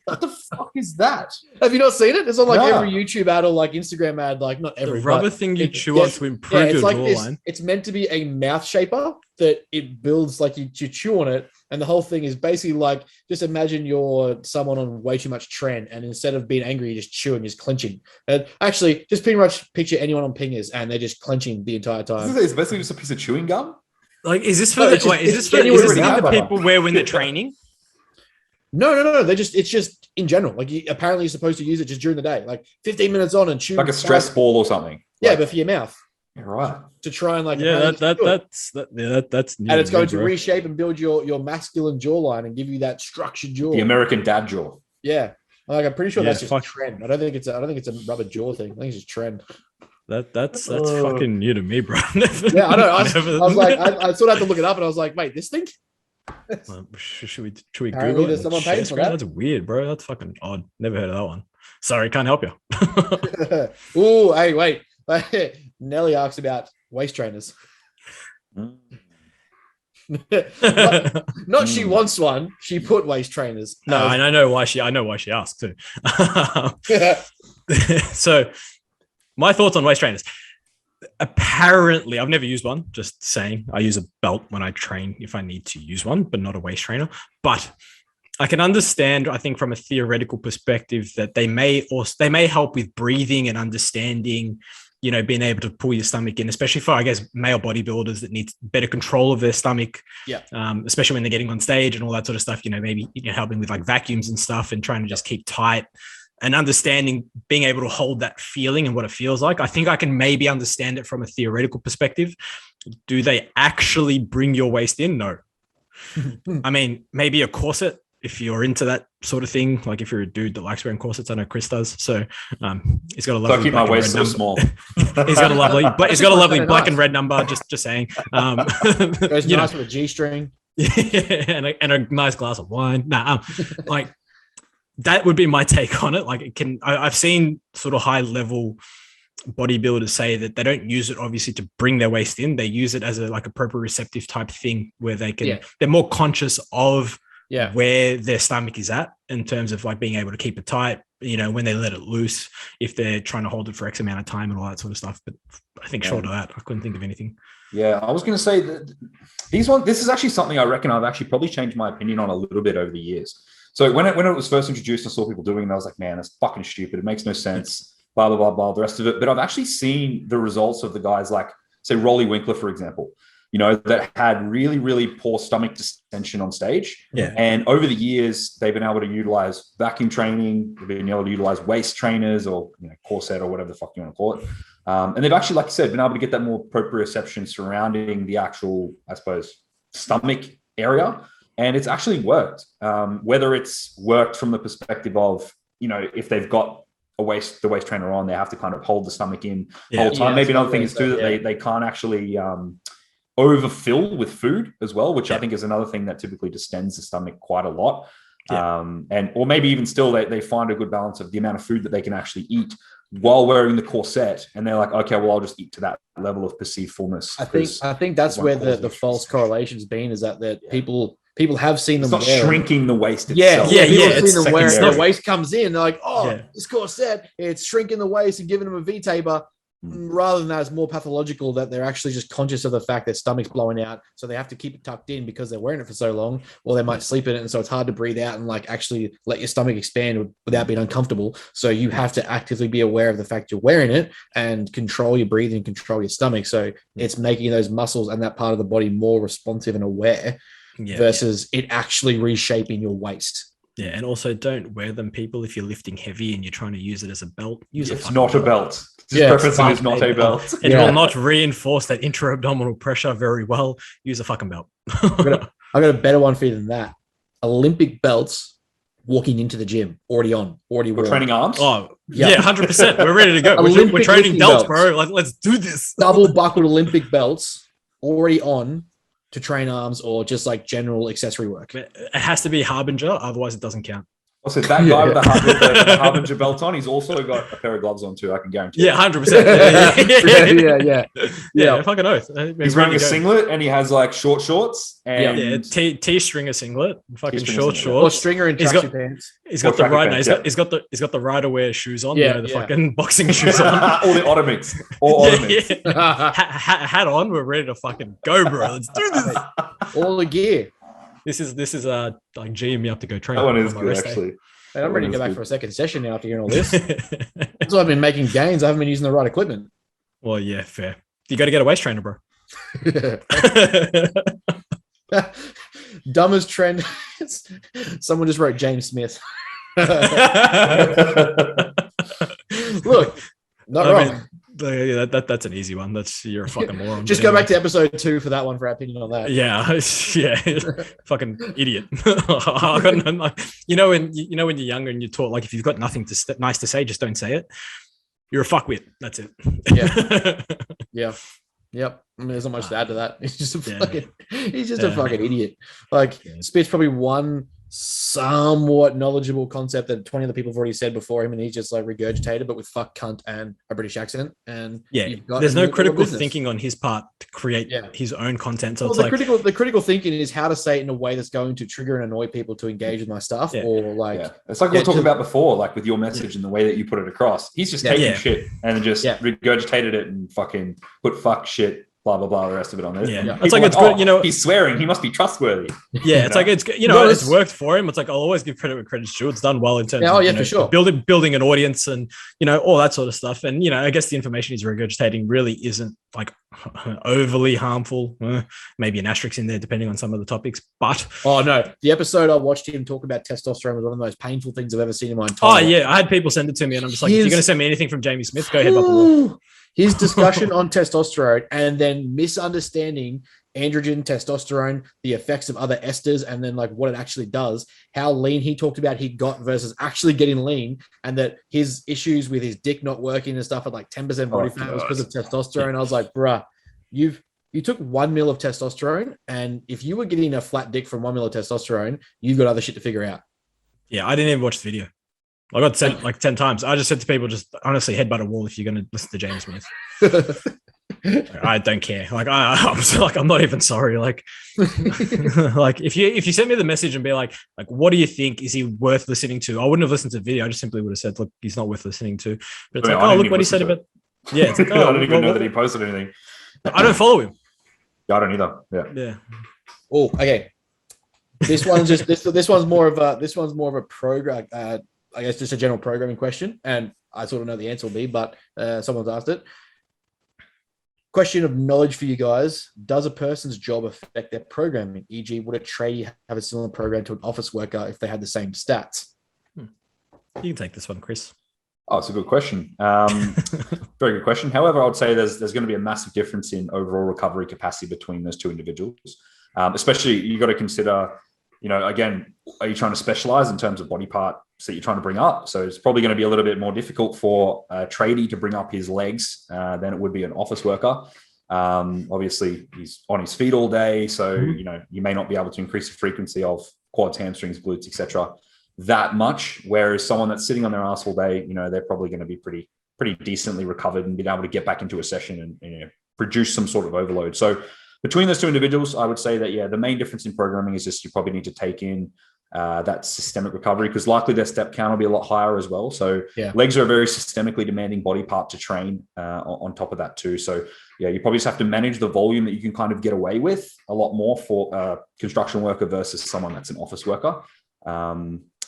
What the fuck is that? Have you not seen it? It's on like every YouTube ad or like Instagram ad, like not every. The rubber thing you chew on to improve your jawline. It's meant to be a mouth shaper that it builds, like you chew on it, and the whole thing is basically like, just imagine you're someone on way too much trend, and instead of being angry, you're just chewing, you're just clenching. And actually, just pretty much picture anyone on pingers, and they're just clenching the entire time. It's basically just a piece of chewing gum. Like, is this for the people wear when they're training? No. It's just in general. Like apparently you're supposed to use it just during the day, like 15 minutes on and chew. Like a stress ball or something. Yeah, but for your mouth. You're right. To try and like that's and it's going to reshape and build your masculine jawline and give you that structured jaw. The American dad jaw. Yeah. Like I'm pretty sure that's just a trend. I don't think it's a rubber jaw thing. I think it's just trend. That's fucking new to me, bro. Yeah, I know. I was like, I sort of had to look it up, and I was like, wait, this thing? Should we Google it? Someone paying for that? That's weird, bro. That's fucking odd. Never heard of that one. Sorry, can't help you. Ooh, hey, wait. Nelly asks about waist trainers. Not she wants one. She put waist trainers. No, and I know why she asked too. So, my thoughts on waist trainers. Apparently, I've never used one. Just saying, I use a belt when I train if I need to use one, but not a waist trainer. But I can understand, I think, from a theoretical perspective, that they may help with breathing and understanding, you know, being able to pull your stomach in, especially for, I guess, male bodybuilders that need better control of their stomach. Yeah. Especially when they're getting on stage and all that sort of stuff. You know, maybe helping with like vacuums and stuff and trying to just keep tight. And understanding, being able to hold that feeling and what it feels like. I think I can maybe understand it from a theoretical perspective. Do they actually bring your waist in? No. I mean, maybe a corset if you're into that sort of thing. Like if you're a dude that likes wearing corsets, I know Chris does. So he's got a lovely. So I keep my waist so small. He's got a lovely black and red number. Just saying. Goes nice with a G-string. Yeah, and a nice glass of wine. Like. That would be my take on it. Like I've seen sort of high level bodybuilders say that they don't use it obviously to bring their waist in. They use it as a proprioceptive type thing where they can, they're more conscious of where their stomach is at in terms of like being able to keep it tight, you know, when they let it loose, if they're trying to hold it for X amount of time and all that sort of stuff. But I think short of that, I couldn't think of anything. Yeah, I was going to say that this is actually something I reckon I've actually probably changed my opinion on a little bit over the years. So when it was first introduced, I saw people doing it, and I was like, man, that's fucking stupid. It makes no sense. Blah, blah, blah, blah, the rest of it. But I've actually seen the results of the guys like, say, Rolly Winkler, for example, that had really, really poor stomach distension on stage. Yeah. And over the years, they've been able to utilize vacuum training, they've been able to utilize waist trainers or corset or whatever the fuck you want to call it. And they've actually, like I said, been able to get that more proprioception surrounding the actual, I suppose, stomach area. And it's actually worked. Whether it's worked from the perspective of, if they've got the waist trainer on, they have to kind of hold the stomach in the whole time. Maybe another thing is too that they can't actually overfill with food as well, which I think is another thing that typically distends the stomach quite a lot. Or maybe even still they find a good balance of the amount of food that they can actually eat while wearing the corset, and they're like, okay, well, I'll just eat to that level of perceived fullness. I think that's where the false correlation's been, is that people have seen them. It's not shrinking the waist itself. People have seen them wearing secondary. the waist comes in. They're like, this corset, it's shrinking the waist and giving them a V taper. Rather than that, it's more pathological that they're actually just conscious of the fact their stomach's blowing out, so they have to keep it tucked in because they're wearing it for so long, or they might sleep in it, and so it's hard to breathe out and like actually let your stomach expand without being uncomfortable. So you have to actively be aware of the fact you're wearing it and control your breathing, control your stomach. So it's making those muscles and that part of the body more responsive and aware versus it actually reshaping your waist. Yeah, and also don't wear them, people, if you're lifting heavy and you're trying to use it as a belt. It's not a belt. Preference is not a belt. It will not reinforce that intra-abdominal pressure very well. Use a fucking belt. I got a better one for you than that. Olympic belts walking into the gym, already worn. Training arms? Oh, yeah, 100%. We're ready to go. We're training belts, bro. Let's do this. Double buckled Olympic belts already on to train arms or just like general accessory work. It has to be Harbinger, otherwise it doesn't count. Also, that guy with the Harbinger belt on, he's also got a pair of gloves on too, I can guarantee. Yeah, 100%. Yeah, fucking oath. He's wearing a singlet and he has like short shorts and T-stringer singlet, fucking short shorts. Or stringer and tracksuit pants. He's got the right. He's got the rider wear shoes on. The fucking boxing shoes on. All the Ottomans. Hat on. We're ready to fucking go, bro. Let's do this. All the gear. This is like G'ing me up to go train. That one is good, actually. Man, I'm ready to go back for a second session now after hearing all this. That's why I've been making gains. I haven't been using the right equipment. Well, yeah, fair. You got to get a waist trainer, bro. Dumbest trend. Someone just wrote James Smith. Look, not wrong. That's an easy one. You're a fucking moron. Just go back to episode 2 for that one, for our opinion on that. Yeah, fucking idiot. When you're younger and you're taught, like, if you've got nothing nice to say, just don't say it. You're a fuckwit. That's it. Yeah. Yep. I mean, there's not much to add to that. He's just a fucking idiot. Like, spits probably one somewhat knowledgeable concept that 20 other people have already said before him, and he's just like regurgitated, but with fuck, cunt, and a British accent. And there's no critical thinking on his part to create his own content. So the critical thinking is how to say it in a way that's going to trigger and annoy people to engage with my stuff, or like it's like we were talking about before, like with your message and the way that you put it across. He's just taking shit and just regurgitated it and fucking put fuck, shit, blah blah blah, the rest of it on there. It's like, it's good, he's swearing, he must be trustworthy. It's like, it's it's worked for him. It's like, I'll always give credit where credit's due. It's done well in terms of for sure, building an audience and all that sort of stuff. And I guess the information he's regurgitating really isn't like overly harmful. Maybe an asterisk in there depending on some of the topics, but the episode I watched him talk about testosterone was one of the most painful things I've ever seen in my entire life. I had people send it to me and I'm just like, if you're going to send me anything from Jamie Smith, go ahead up the wall. His discussion on testosterone and then misunderstanding androgen, testosterone, the effects of other esters, and then like what it actually does, how lean he talked about he got versus actually getting lean, and that his issues with his dick not working and stuff at like 10% body fat was because of testosterone. I was like, bruh, you took 1 mil of testosterone, and if you were getting a flat dick from 1 mil of testosterone, you've got other shit to figure out. Yeah, I didn't even watch the video. I got sent like 10 times. I just said to people, just honestly headbutt a wall if you're going to listen to James Smith. I don't care. Like I'm not even sorry. Like, like if you send me the message and be like, what do you think? Is he worth listening to? I wouldn't have listened to the video. I just simply would have said, look, he's not worth listening to. But it's look what he said about. Yeah, it's like, I don't even know that he posted anything. I don't follow him. Yeah, I don't either. Yeah. Oh, okay. This one's just this one's more of a program. I guess just a general programming question, and I sort of know the answer will be, but someone's asked it. Question of knowledge for you guys: does a person's job affect their programming? E.g., would a tradie have a similar program to an office worker if they had the same stats? You can take this one, Chris. Oh, it's a good question. Very good question. However, I would say there's going to be a massive difference in overall recovery capacity between those two individuals. Especially, you got to consider, again, are you trying to specialize in terms of body parts that you're trying to bring up? So it's probably going to be a little bit more difficult for a tradie to bring up his legs than it would be an office worker. Obviously, he's on his feet all day, so you may not be able to increase the frequency of quads, hamstrings, glutes, etc. that much. Whereas someone that's sitting on their ass all day, they're probably going to be pretty decently recovered and being able to get back into a session and produce some sort of overload. So between those two individuals, I would say that, the main difference in programming is just you probably need to take in that systemic recovery, because likely their step count will be a lot higher as well. So legs are a very systemically demanding body part to train on top of that too. So you probably just have to manage the volume that you can kind of get away with a lot more for a construction worker versus someone that's an office worker.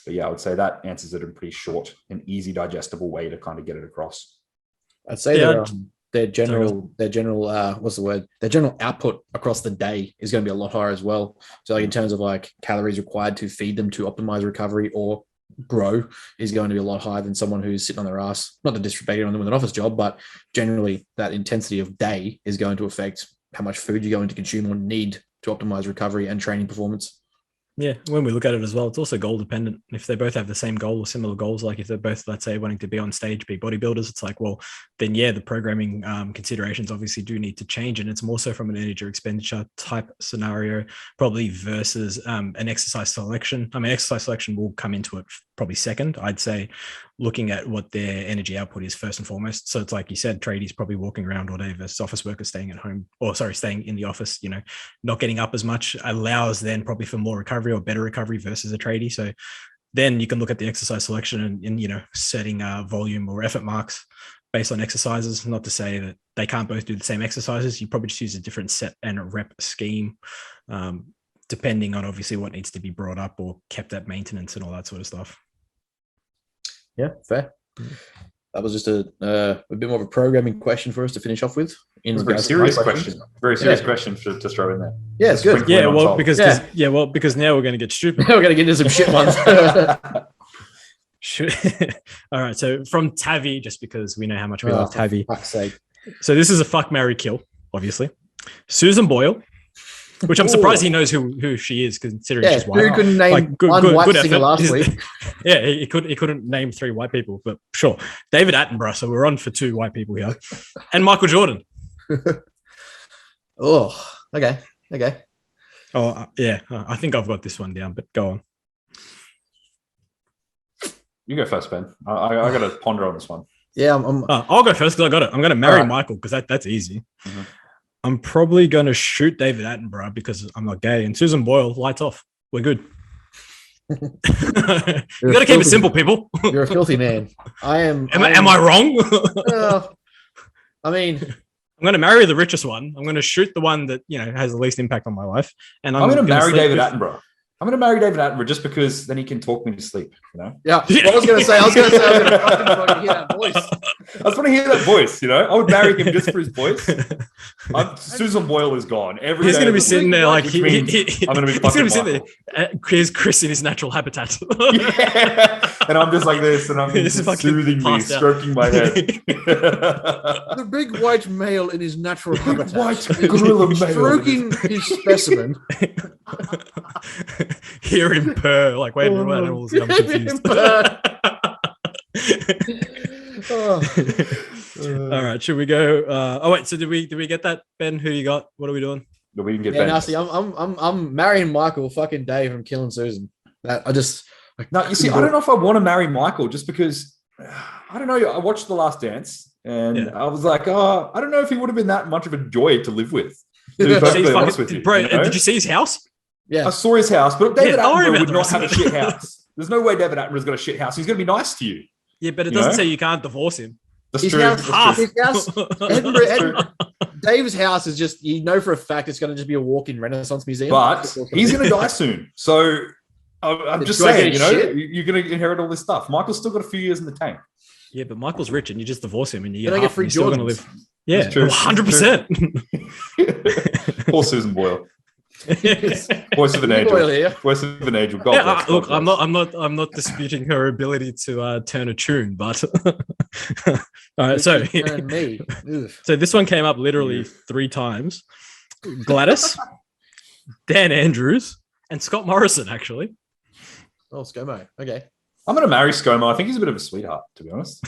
But I would say that answers it in a pretty short and easy digestible way to kind of get it across. I'd say their general output across the day is going to be a lot higher as well. So like in terms of like calories required to feed them to optimize recovery or grow is going to be a lot higher than someone who's sitting on their ass. Not to disrespect anyone with an office job, but generally that intensity of day is going to affect how much food you're going to consume or need to optimize recovery and training performance. Yeah, when we look at it as well, it's also goal dependent. If they both have the same goal or similar goals, like if they're both, let's say, wanting to be on stage, be bodybuilders, it's like, well, then the programming considerations obviously do need to change. And it's more so from an energy expenditure type scenario, probably versus an exercise selection. I mean, exercise selection will come into it probably second. I'd say looking at what their energy output is first and foremost. So it's like you said, tradies probably walking around all day versus office workers staying at home, staying in the office, not getting up as much, allows then probably for more recovery or better recovery versus a tradie. So then you can look at the exercise selection and setting volume or effort marks based on exercises. Not to say that they can't both do the same exercises. You probably just use a different set and a rep scheme, depending on obviously what needs to be brought up or kept at maintenance and all that sort of stuff. Yeah, fair. That was just a bit more of a programming question for us to finish off with. Very serious question. Very serious question to throw in there. Yeah, it's good. Yeah, well, because now we're going to get stupid. We're going to get into some shit ones. All right. So from Tavi, just because we know how much we love Tavi. For fuck's sake. So this is a fuck, marry, kill, obviously. Susan Boyle, which I'm surprised he knows who she is, considering she's white. Who couldn't name one white singer last week? Yeah, he couldn't name 3 white people, but sure. David Attenborough, so we're on for 2 white people here. And Michael Jordan. Oh, okay. Oh, yeah. I think I've got this one down, but go on. You go first, Ben. I got to ponder on this one. Yeah, I'll go first because I got it. I'm going to marry Michael because that's easy. Mm-hmm. I'm probably going to shoot David Attenborough because I'm not gay. And Susan Boyle, lights off. We're good. You got to keep it simple, people. You're a filthy man. Am I wrong? I mean, I'm going to marry the richest one. I'm going to shoot the one that has the least impact on my life. And I'm going to marry David Attenborough. I'm going to marry David Attenborough just because then he can talk me to sleep. Yeah. I was going to say, I was going to fucking hear that voice. I just want to hear that voice. I would marry him just for his voice. Susan Boyle is gone. He's going to be sitting there like I'm going to be. He's going to be sitting there. Here's Chris in his natural habitat. And I'm just like this, and I'm soothing me, stroking my head. The big white male in his natural habitat. White gorilla male, stroking his specimen. Hear him purr. Like, wait a minute, animals. I'm confused. All right, should we go? So did we get that, Ben? Who you got? What are we doing? No, we didn't get Ben. Now, see, I'm marrying Michael fucking Dave from Killing Susan. You see, I don't know if I want to marry Michael just because I don't know. I watched The Last Dance and I was like, I don't know if he would have been that much of a joy to live with. To be perfectly honest with you, did you see his house? Yeah, I saw his house, but David Attenborough would not have a shit house. There's no way David Attenborough's got a shit house. He's going to be nice to you. Yeah, but it doesn't say you can't divorce him. That's true. His house, Dave's house is just, you know for a fact it's going to just be a walk-in Renaissance museum. But he's going to die soon. So I'm just saying, you're going to inherit all this stuff. Michael's still got a few years in the tank. Yeah, but Michael's rich and you just divorce him and you get free still going to live. Yeah, 100%. Poor Susan Boyle. Voice of an angel. Voice of an angel. God bless, look, God bless. I'm not disputing her ability to turn a tune, but all right. So this one came up literally 3 times. Gladys, Dan Andrews, and Scott Morrison. Actually. Oh, ScoMo. Okay. I'm going to marry ScoMo. I think he's a bit of a sweetheart, to be honest.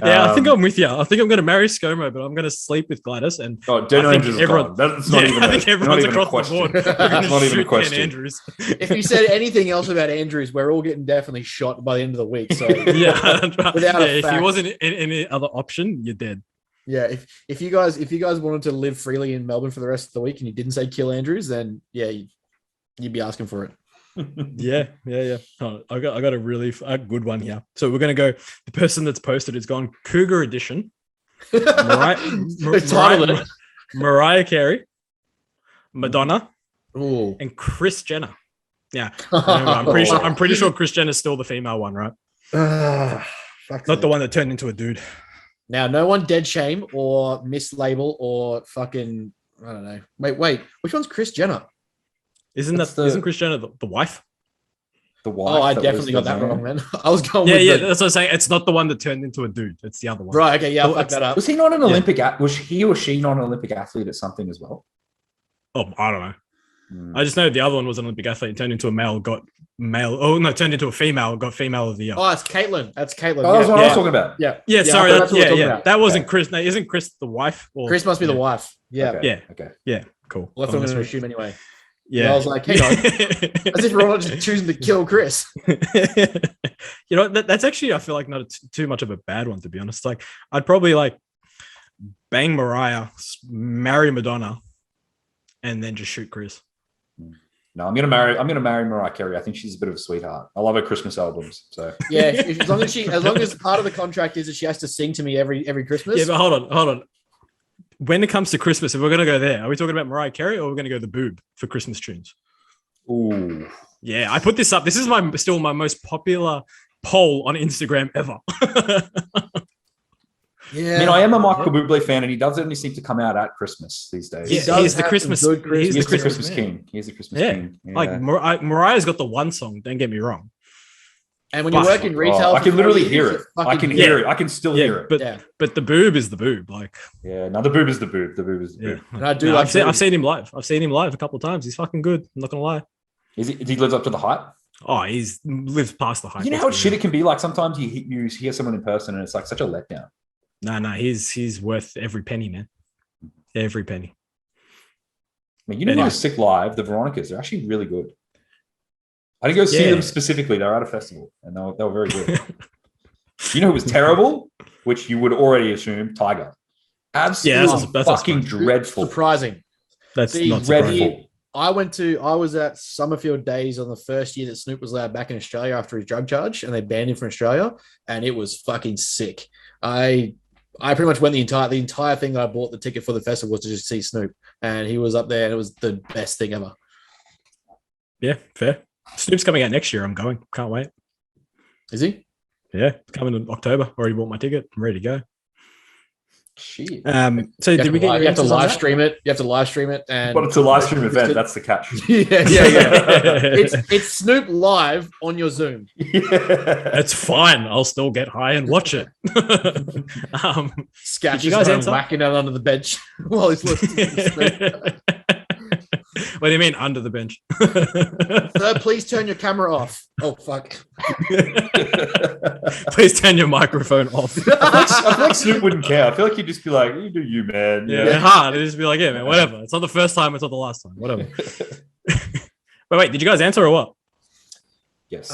Yeah, I think I'm with you. I think I'm going to marry ScoMo, but I'm going to sleep with Gladys. And Dan Andrews is gone. That's not even. I think everyone's across the board. It's not even a question. Andrews. If you said anything else about Andrews, we're all getting definitely shot by the end of the week. So if he wasn't any other option, you're dead. Yeah, if you guys wanted to live freely in Melbourne for the rest of the week and you didn't say kill Andrews, then yeah, you'd be asking for it. Yeah. Oh, I got a really good one here. So we're gonna go. The person that's posted is gone Cougar Edition. Mariah Carey, Madonna, and Kris Jenner. Yeah, I'm pretty sure Kris Jenner's still the female one, right? Not the one that turned into a dude. Now, no one dead shame or mislabel or fucking I don't know. Wait, which one's Kris Jenner? Isn't Kris Jenner the wife? The wife. Oh, I definitely got that wrong, man. I was going. Yeah. That's what I'm saying. It's not the one that turned into a dude. It's the other one. Right. Okay. Yeah. I'll fuck that up. Was he not an Olympic? Was he or she not an Olympic athlete at something as well? Oh, I don't know. I just know the other one was an Olympic athlete, turned into a male, got male. Oh no, turned into a female, got female of the year. Oh, it's Caitlin. That's Caitlin. Oh, that's what I was talking about. Yeah. Sorry. That wasn't Kris. No, isn't Kris the wife? Kris must be the wife. Yeah. Okay. Yeah. Cool. Well, that's what I'm going to assume anyway. Yeah. I was like, hang on. As if we're not just choosing to kill Kris. That's actually, I feel like not too much of a bad one, to be honest. Like, I'd probably like bang Mariah, marry Madonna, and then just shoot Kris. No, I'm gonna marry Mariah Carey. I think she's a bit of a sweetheart. I love her Christmas albums. So yeah, as long as part of the contract is that she has to sing to me every Christmas. Yeah, but hold on. When it comes to Christmas, if we're going to go there, are we talking about Mariah Carey or are we going to go the boob for Christmas tunes? Ooh. Yeah, I put this up. This is still my most popular poll on Instagram ever. Yeah. I mean, I am a Michael Bublé fan and he does only seem to come out at Christmas these days. He's the Christmas king. He's the Christmas king. Yeah. Like Mariah's got the one song, don't get me wrong. And when you work in retail, I can literally hear it. I can hear it. I can still hear it. But the boob is the boob. Like, yeah, no, the boob is the boob. The boob is the boob. And I do. I've seen him live. I've seen him live a couple of times. He's fucking good. I'm not gonna lie. He lives up to the hype? Oh, he's lives past the hype. You know how shit it can be. Like sometimes you hear someone in person and it's like such a letdown. No, he's worth every penny, man. Every penny. I mean, who was sick live? The Veronicas. They're actually really good. I didn't go see them specifically. They were at a festival and they were very good. You know who was terrible? Which you would already assume, Tiger. Absolutely that's fucking dreadful. Surprising. That's not dreadful. I was at Summerfield Days on the first year that Snoop was allowed back in Australia after his drug charge, and they banned him from Australia, and it was fucking sick. I pretty much went the entire thing that I bought the ticket for the festival was to just see Snoop, and he was up there, and it was the best thing ever. Yeah, fair. Snoop's coming out next year. I'm going. Can't wait. Is he? Yeah, coming in October. Already bought my ticket. I'm ready to go. Shit. So did we get? You have to live stream it. You have to live stream it, and but it's a live stream event. That's the catch. Yeah. It's Snoop live on your Zoom. That's fine. I'll still get high and watch it. Sketch you guys whacking out under the bench while he's listening to Snoop. What do you mean under the bench? Sir, please turn your camera off. Oh, fuck. Please turn your microphone off. I feel like Snoop wouldn't care. I feel like he'd just be like, you do you, man. Yeah, hard. It'd just be like, yeah, man, whatever. It's not the first time. It's not the last time. Whatever. But wait, did you guys answer or what? Yes.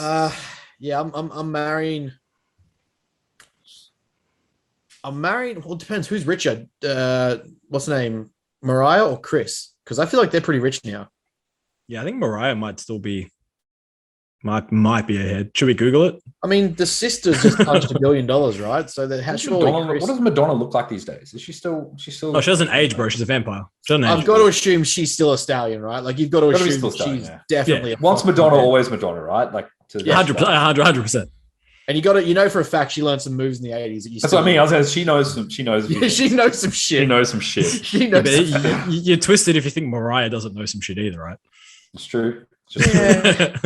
Yeah, I'm marrying. Well, it depends. Who's richer? What's the name? Mariah or Kris? Because I feel like they're pretty rich now. Yeah, I think Mariah might still be Might be ahead. Should we Google it? I mean, the sisters just punched $1 billion, right? So that has what does Madonna look like these days? Is she still? Oh, she doesn't age, bro. She's a vampire. I've got to assume she's still a stallion, right? Like you've got to assume she's definitely. Once Madonna, always Madonna, right? Like 100%. And you got to, you know, for a fact, she learned some moves in the 80s. That's what I mean. I was saying she knows some. She knows. Yeah, she knows some shit. She knows some shit. She knows. You're twisted if you think Mariah doesn't know some shit either, right? It's true. Yeah.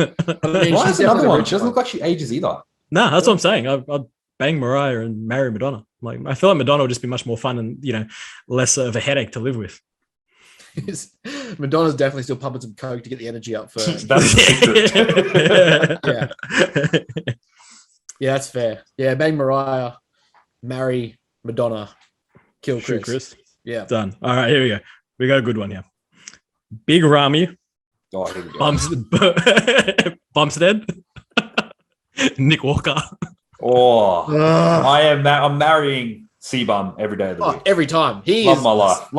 I mean, why is another one? She doesn't look like she ages either. Nah, that's what I'm saying. I'd bang Mariah and marry Madonna. Like, I feel like Madonna would just be much more fun and, you know, less of a headache to live with. Madonna's definitely still pumping some coke to get the energy up for. That's yeah. Yeah, that's fair. Yeah, bang Mariah, marry Madonna, kill Chris. Shoot Chris. Yeah, done. All right, here we go. We got a good one here. Big Ramy. Oh, here we go. Bumstead. Nick Walker. I'm marrying C-Bum every day of the week. Every time. Love my life.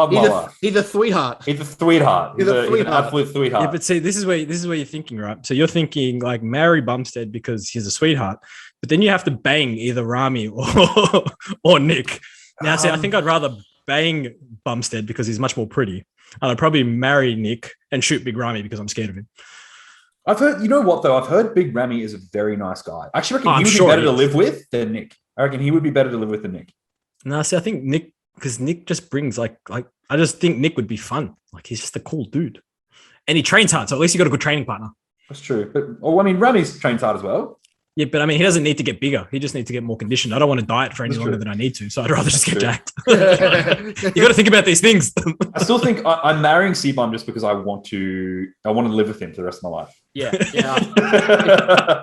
He's a sweetheart. He's a sweetheart. He's an absolute sweetheart. Yeah, but see, this is where you're thinking, right? So you're thinking like marry Bumstead because he's a sweetheart, but then you have to bang either Ramy or Nick. Now, see, I think I'd rather bang Bumstead because he's much more pretty. And I'd probably marry Nick and shoot Big Ramy because I'm scared of him. I've heard, you know what though? I've heard Big Ramy is a very nice guy. I actually reckon he would be better to live with than Nick. I reckon he would be better to live with than Nick. No, see, I think Nick, because Nick just brings like I just think Nick would be fun. Like he's just a cool dude, and he trains hard. So at least you got a good training partner. That's true. But I mean, Ramy's trains hard as well. Yeah, but I mean, he doesn't need to get bigger. He just needs to get more conditioned. I don't want to diet for any longer than I need to. So I'd rather just get jacked. You got to think about these things. I still think I'm marrying C-Bum just because I want to live with him for the rest of my life. Yeah.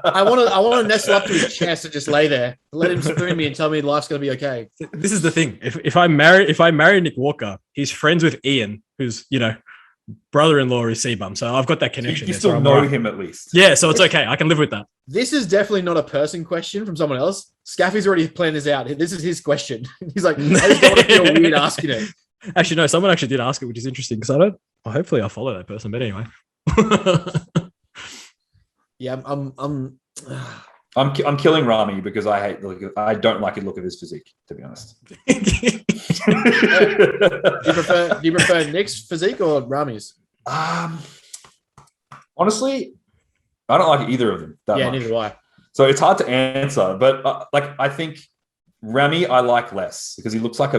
I want to nestle up to his chest and just lay there, let him spoon me and tell me life's going to be okay. This is the thing. If I marry Nick Walker, he's friends with Ian, who's, you know, brother-in-law is C-Bum. So I've got that connection. You still know him at least. Yeah, so it's okay. I can live with that. This is definitely not a person question from someone else. Scaffy's already planned this out. This is his question. He's like, I just don't want to feel weird asking it. Actually, no, someone actually did ask it, which is interesting because hopefully I'll follow that person. But anyway. Yeah, I'm killing Ramy because I don't like the look of his physique, to be honest. Do you prefer Nick's physique or Ramy's? Honestly, I don't like either of them that much. Neither do I. So it's hard to answer, but I think Ramy I like less because he looks like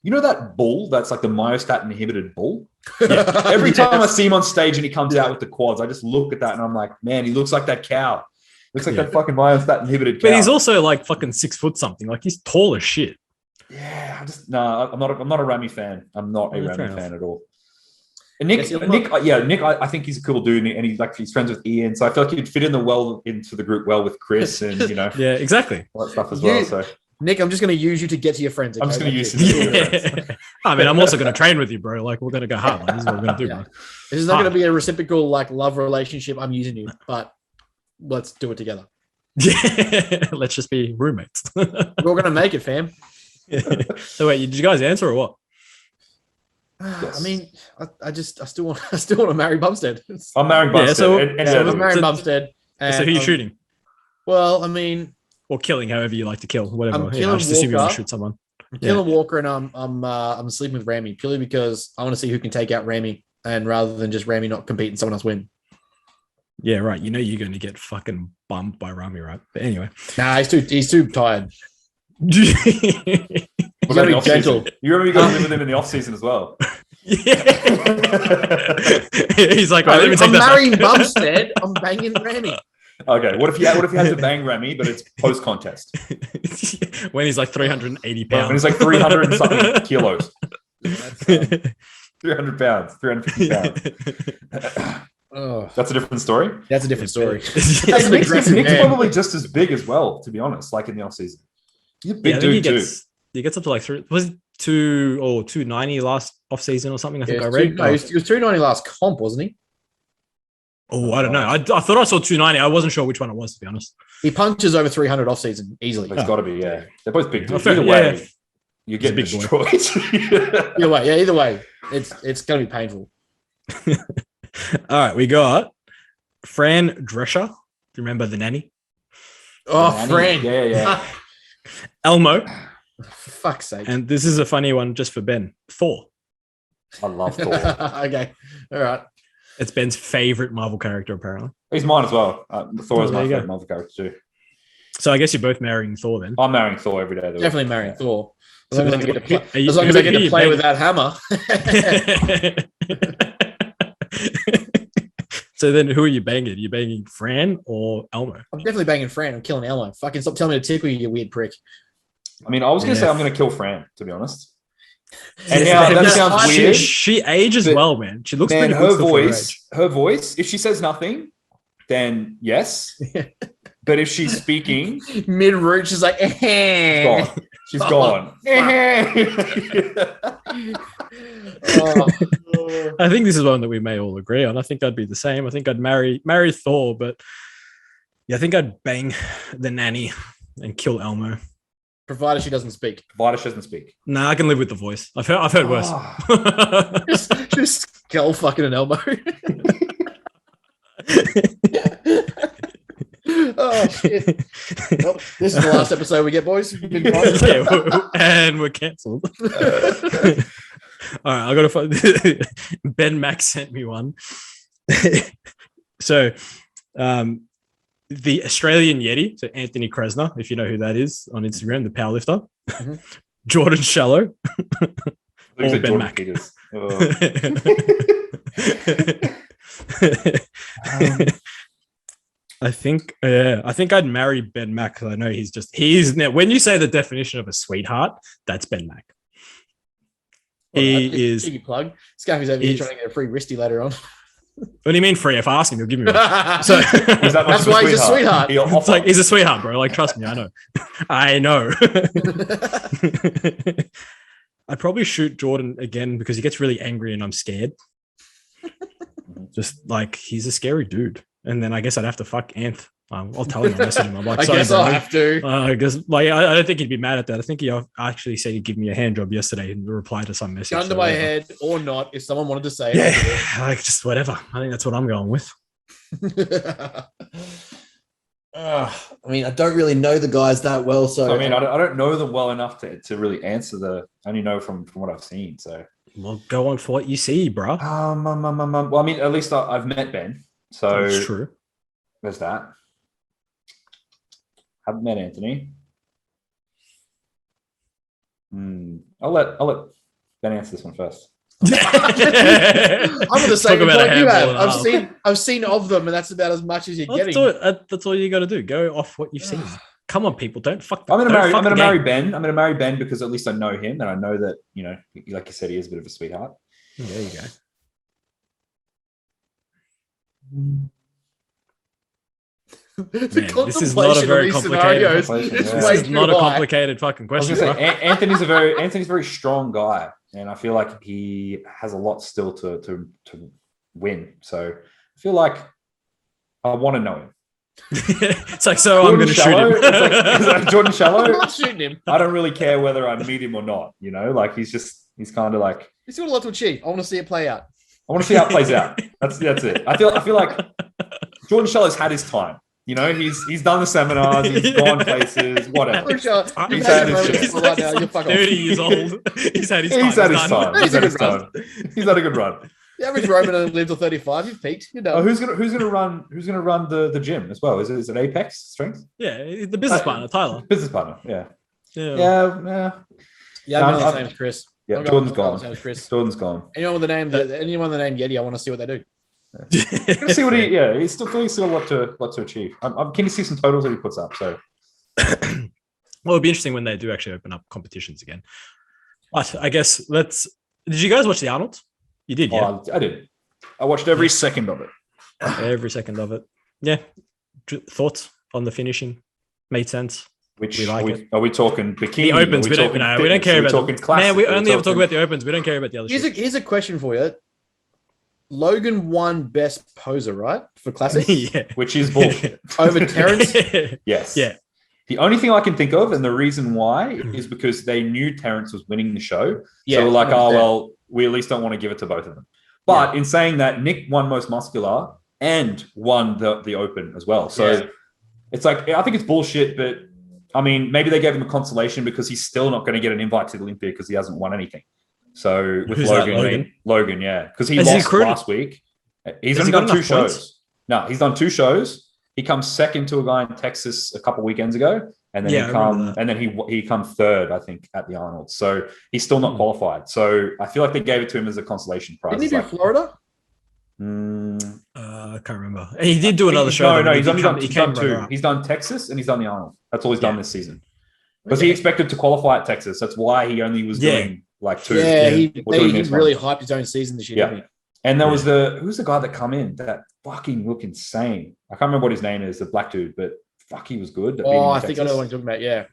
you know that bull that's like the myostat inhibited bull? Yeah. Every time I see him on stage and he comes out with the quads, I just look at that and I'm like, man, he looks like that cow. Looks like that fucking myostat inhibited cow. But he's also like fucking 6 foot something. Like he's tall as shit. Yeah, I'm not a Ramy fan. I'm not a Ramy fan at all. And Nick, I think he's a cool dude, and he's friends with Ian, so I feel like he'd fit into the group well with Chris, and you know, yeah, exactly, all that stuff as well. So, Nick, I'm just going to use you to get to your friends. Okay? I'm just going to use you. To your friends. I mean, I'm also going to train with you, bro. Like, we're going to go hard. Like, this is what we're going to do, bro. This is not going to be a reciprocal like love relationship. I'm using you, but let's do it together. Yeah, let's just be roommates. We're all going to make it, fam. So wait, did you guys answer or what? Yes. I mean, I still want to marry Bumstead. I'm marrying Bumstead. I'm marrying Bumstead. So who are you shooting? Well, I mean, or killing, however you like to kill, whatever. I'm killing I just assume you want to shoot someone. I'm killing Walker, and I'm sleeping with Ramy purely because I want to see who can take out Ramy, and rather than just Ramy not compete and someone else win. Yeah, right. You know you're going to get fucking bumped by Ramy, right? But anyway, nah, he's too tired. He's gonna be gentle. You remember you guys live with him in the off season as well. Yeah. He's like, right, I'm marrying Bumstead. I'm banging Ramy. Okay, what if you had to bang Ramy, but it's post contest? When he's like 380 pounds. When he's like 300 and something kilos. 300 pounds, 350 pounds. Oh, that's a different story. That's a different story. Nick's probably just as big as well, to be honest. Like in the off season, he's a big dude too. He gets up to like 290 last off season or something. I think I read. He was 290 last comp, wasn't he? Oh, I don't know. I thought I saw 290. I wasn't sure which one it was, to be honest. He punches over 300 off season easily. It's got to be, yeah. They're both big dudes. Either way, you're getting destroyed. Either way, it's going to be painful. All right, we got Fran Drescher. Do you remember the nanny? Oh, Nanny. Fran. Yeah. Elmo. For fuck's sake. And this is a funny one just for Ben. Thor. I love Thor. Okay. All right. It's Ben's favorite Marvel character, apparently. He's mine as well. Thor is There my you go. favorite Marvel character too. So I guess you're both marrying Thor then. I'm marrying Thor every day of the week. Definitely marrying Thor. As So long as I then get to play, are you- as long as I get who to you play banging? with that hammer. So then who are you banging? Are you banging Fran or Elmo? I'm definitely banging Fran. I'm killing Elmo. Fucking stop telling me to tickle you, you weird prick. I mean, I was going to Yeah. say I'm going to kill Fran, to be honest. And Yes, now but that it's sounds not- weird. She ages But- well, man. She looks Man, pretty her good for her age. voice, if she says nothing, then yes. But if she's speaking, Mid root, she's like, gone. She's gone. Oh. I think this is one that we may all agree on. I think I'd be the same. I think I'd marry Thor, but yeah, I think I'd bang the nanny and kill Elmo. Provided she doesn't speak. Vidish doesn't speak. Nah, I can live with the voice. I've heard worse. Ah. Just skull fucking an Elmo. Oh shit. Well, this is the last episode we get, boys. You've been fine. Yeah, and we're cancelled. All right, I gotta find. Ben Max sent me one. So, the Australian Yeti, so Anthony Kresner, if you know who that is on Instagram, the powerlifter, Mhm. Jordan Shallow, Looks or like Ben Jordan Mack. Peters. I think I'd marry Ben Mack because I know he's now. When you say the definition of a sweetheart, that's Ben Mack. He is. Cheeky plug. Scaffy's over here he's- trying to get a free wristy later on. What do you mean free? If I ask him, he'll give me one. That's So Is that much of why he's a sweetheart. He'll it's offer. like he's a sweetheart, bro. Like, trust me, I know. I know. I'd probably shoot Jordan again because he gets really angry and I'm scared. Just like he's a scary dude. And then I guess I'd have to fuck Anth. I'll tell him. I'll message him. I'm like, I sorry, guess bro. I'll have to. I guess like I don't think he'd be mad at that. I think he actually said he'd give me a hand job yesterday in reply to some message. Gun to so my whatever. head or not, if someone wanted to say it. Yeah, like just whatever. I think that's what I'm going with. I mean, I don't really know the guys that well, so I mean, I don't know them well enough to really answer the. I only know from what I've seen. So, Well, go on for what you see, bro. well, I mean, at least I've met Ben, so That's true. there's that. Haven't met Anthony. I'll let Ben answer this one first. I'm on the same Talk about a point you have. handful and a half. I've seen of them, and that's about as much as you're Well, getting. that's all you got to do. Go off what you've seen. Come on, people. Don't fuck. I'm gonna don't marry. fuck I'm gonna the marry game. Ben. I'm gonna marry Ben because at least I know him, and I know that like you said, he is a bit of a sweetheart. There you go. The Man, this is not a contemplation very of these complicated- scenarios is Yeah. This way is too not a high. complicated fucking I was question. gonna say, bro. Anthony's a very strong guy, and I feel like he has a lot still to win. So I feel like I want to know him. It's like, so I'm going to shoot Shallow, him. it's like Jordan I'm Shallow. not shooting him. I don't really care whether I meet him or not. Like he's kind of like He's got a lot to achieve. I want to see it play out. I want to see how it plays out. That's it. I feel like Jordan Shallow's had his time. He's done the seminars, he's gone places, whatever. I'm sure He's you've had had his your chance. moments right now. You fuck off. 30 years old. He's had his time. He's had his He's time. done. He's had his He's a time. He's had a good run. The average Roman only lived till 35. You've peaked. You're done. Oh, who's gonna run the gym as well? Is it Apex Strength? Yeah, the business partner, Tyler. Business partner, yeah. Yeah. Yeah. Yeah, No, his I'm- name's Chris. Yeah, I'm Jordan's going- gone. I'm Chris. Jordan's gone. Anyone with the name Yeti, I want to see what they do. Let's see what he's still a lot to achieve. I'm keen to see some totals that he puts up. So Well, it'll be interesting when they do actually open up competitions again. But I guess did you guys watch the Arnold? You did, yeah. I did. I watched every second of it. Every second of it. Yeah. Thoughts on the finishing? Made sense. Which We like it. are we talking bikini? The opens, Are we don't care about. Talking Man, classic. we Are only ever talk talking- about the opens. We don't care about the other shit. Here's a question for you. Logan won best poser, right? For classic Yeah. which is bullshit. over Terrence. Yes. Yeah. The only thing I can think of, and the reason why, is because they knew Terrence was winning the show. Yeah, so like, 100%. we at least don't want to give it to both of them. But in saying that, Nick won most muscular and won the Open as well. So it's like, I think it's bullshit, but I mean, maybe they gave him a consolation because he's still not going to get an invite to the Olympia because he hasn't won anything. So with Logan, yeah, because he lost last week. He's only done 2 shows. No, he's done 2 shows. He comes second to a guy in Texas a couple of weekends ago, and then he come third, I think, at the Arnold. So he's still not qualified. So I feel like they gave it to him as a consolation prize. Didn't he do Florida? I can't remember. He did do another show. No, he's done 2. He's done Texas and he's done the Arnold. That's all he's done this season. Because he expected to qualify at Texas. That's why he only was doing like 2. Yeah, he really hyped his own season this year. Yeah. And there was who's the guy that come in that fucking looked insane? I can't remember what his name is, the black dude, but fuck, he was good. I think I know what you're talking about. Yeah.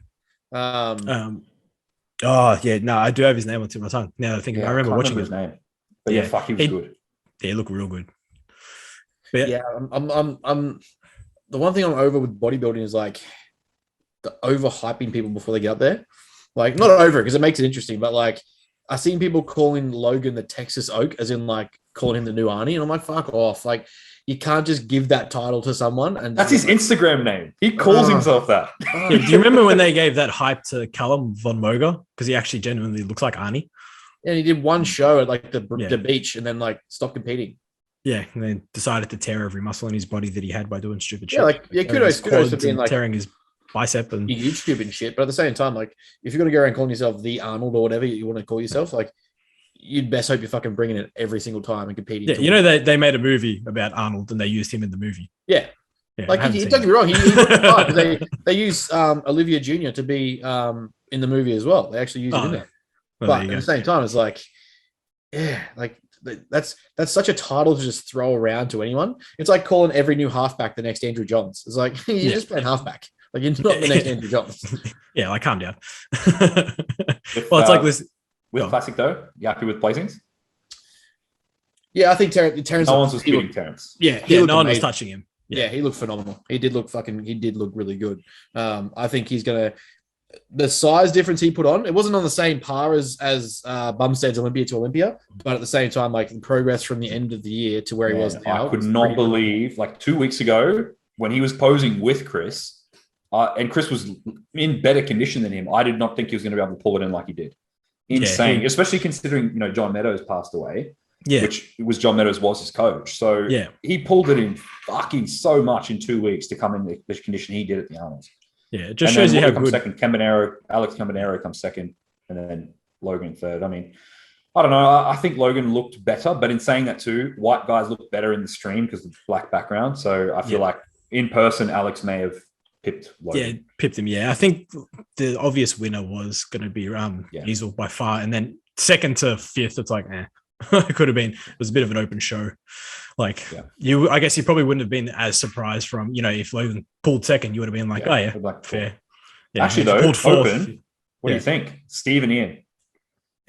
I do have his name on tip of my tongue. Now I think I remember watching his name. But fuck, he was good. Yeah, he looked real good. But I'm the one thing I'm over with bodybuilding is like the overhyping people before they get up there. Like, not over it because it makes it interesting, but like I've seen people calling Logan the Texas Oak, as in like calling him the new Arnie, and I'm like, fuck off. Like, you can't just give that title to someone. And that's his Instagram name. He calls himself that. Do you remember when they gave that hype to Callum von Moger? Because he actually genuinely looks like Arnie. And he did one show at like the beach and then like stopped competing. Yeah, and then decided to tear every muscle in his body that he had by doing stupid shit. Kudos for being like tearing his bicep and YouTube and shit. But at the same time, like if you're gonna go around calling yourself the Arnold or whatever you want to call yourself, like you'd best hope you're fucking bringing it every single time and competing. Yeah, you know they made a movie about Arnold and they used him in the movie. Yeah. Like don't get me wrong, they use Olivia Jr. to be in the movie as well. They actually use it in there. Well, but at the same time, it's like, like that's such a title to just throw around to anyone. It's like calling every new halfback the next Andrew Johns. It's like you're just playing halfback. Like you're not the next Andrew Johns. Yeah, like calm down. It's like this with classic though. You happy with placings? Yeah, I think Terrence. No one's disputing Terrence. Yeah, no one was touching him. Yeah, he looked phenomenal. He did look really good. I think he's gonna. The size difference he put on, it wasn't on the same par as Bumstead's Olympia to Olympia, but at the same time, like the progress from the end of the year to where he was now. I could not believe, like 2 weeks ago, when he was posing with Chris, and Chris was in better condition than him, I did not think he was going to be able to pull it in like he did. Insane, especially considering, John Meadows passed away, which was John Meadows was his coach. So he pulled it in fucking so much in 2 weeks to come in the condition he did at the Arnold's. Yeah, it just shows you how good. Second, Alex Cambanero comes second, and then Logan third. I mean, I don't know. I think Logan looked better, but in saying that too, white guys look better in the stream because of the black background. So I feel like in person, Alex may have pipped Logan. Yeah, pipped him. Yeah, I think the obvious winner was going to be Easel by far, and then second to fifth, it's like, it could have been. It was a bit of an open show. Like I guess you probably wouldn't have been as surprised from, if Logan pulled second, you would have been like, fair. Yeah, actually, though, open. What do you think, Steve and Ian?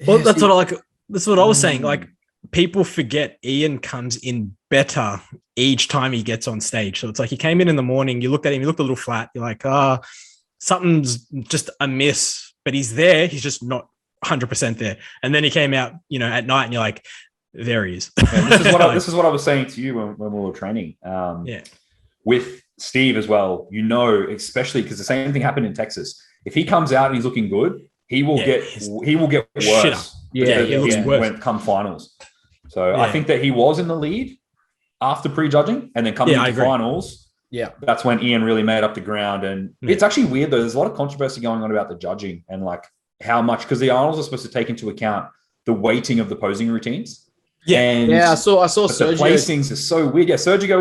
Well, that's what I was saying. Like, people forget Ian comes in better each time he gets on stage. So it's like he came in the morning, you looked at him, he looked a little flat. You're like, something's just amiss, but he's there. He's just not 100% there. And then he came out, at night, and you're like, there he is. This is what I was saying to you when we were training. With Steve as well, especially because the same thing happened in Texas. If he comes out and he's looking good, he will get worse. He looks worse when come finals. So I think that he was in the lead after prejudging, and then coming into finals. Yeah, that's when Ian really made up the ground. And it's actually weird though. There's a lot of controversy going on about the judging and like how much, because the Arnolds are supposed to take into account the weighting of the posing routines. I saw Sergio. The placings are so weird. Yeah, Sergio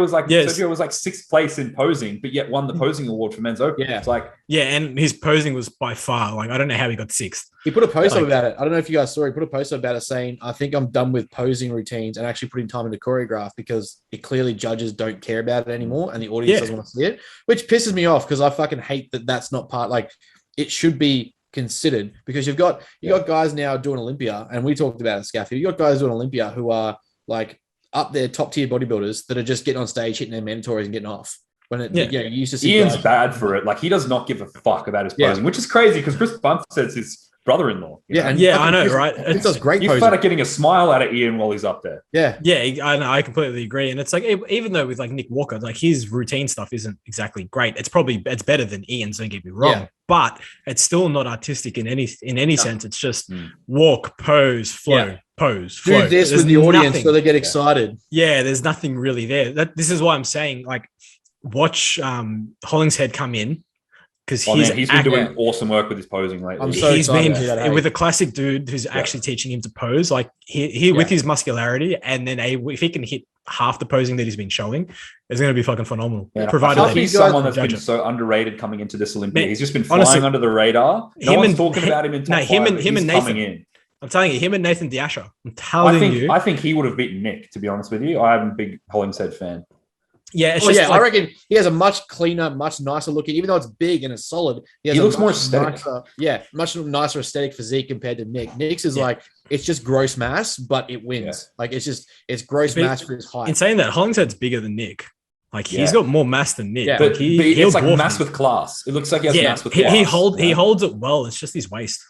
was like sixth place in posing, but yet won the posing award for men's open. Yeah, it's like and his posing was by far like I don't know how he got sixth. He put a post up about it. I don't know if you guys saw. He put a post up about it saying, "I think I'm done with posing routines and actually putting time into choreograph because it clearly judges don't care about it anymore and the audience doesn't want to see it," which pisses me off because I fucking hate that. That's not part. Like it should be considered because you've got guys now doing Olympia, and we talked about it, Scaffy. You got guys doing Olympia who are like up there top tier bodybuilders that are just getting on stage, hitting their mandatories and getting off. When you used to see Ian's bad for it. Like he does not give a fuck about his posing, which is crazy because Chris Bumstead's his brother-in-law. Yeah, and I know, right? It does great. You start getting a smile out of Ian while he's up there. Yeah, I completely agree. And it's like, even though with like Nick Walker, like his routine stuff isn't exactly great. It's better than Ian's. Don't get me wrong, but it's still not artistic in any sense. It's just walk, pose, flow, pose, flow. Do this with the audience so they get excited. Yeah, there's nothing really there. This is why I'm saying, like, watch Hollingshead come in. Because he's been doing awesome work with his posing lately. He's been with a classic dude who's actually teaching him to pose. Like he with his muscularity, and then if he can hit half the posing that he's been showing, it's going to be fucking phenomenal. Yeah. Provided he's someone that's been so underrated coming into this Olympia. He's just been flying under the radar. No one's talking about him in top him five, and Nathan. I'm telling you, him and Nathan Diasha. I think he would have beaten Nick. To be honest with you, I am a big Hollingshead fan. Yeah, I reckon he has a much cleaner, much nicer looking. Even though it's big and it's solid, he looks more aesthetic. Much nicer aesthetic physique compared to Nick. Nick's is like it's just gross mass, but it wins. Like it's gross mass for his height. In saying that, Hollingshead's bigger than Nick. Like he's got more mass than Nick. Yeah, but it's like mass with class. It looks like he has mass with class. He holds it well. It's just his waist.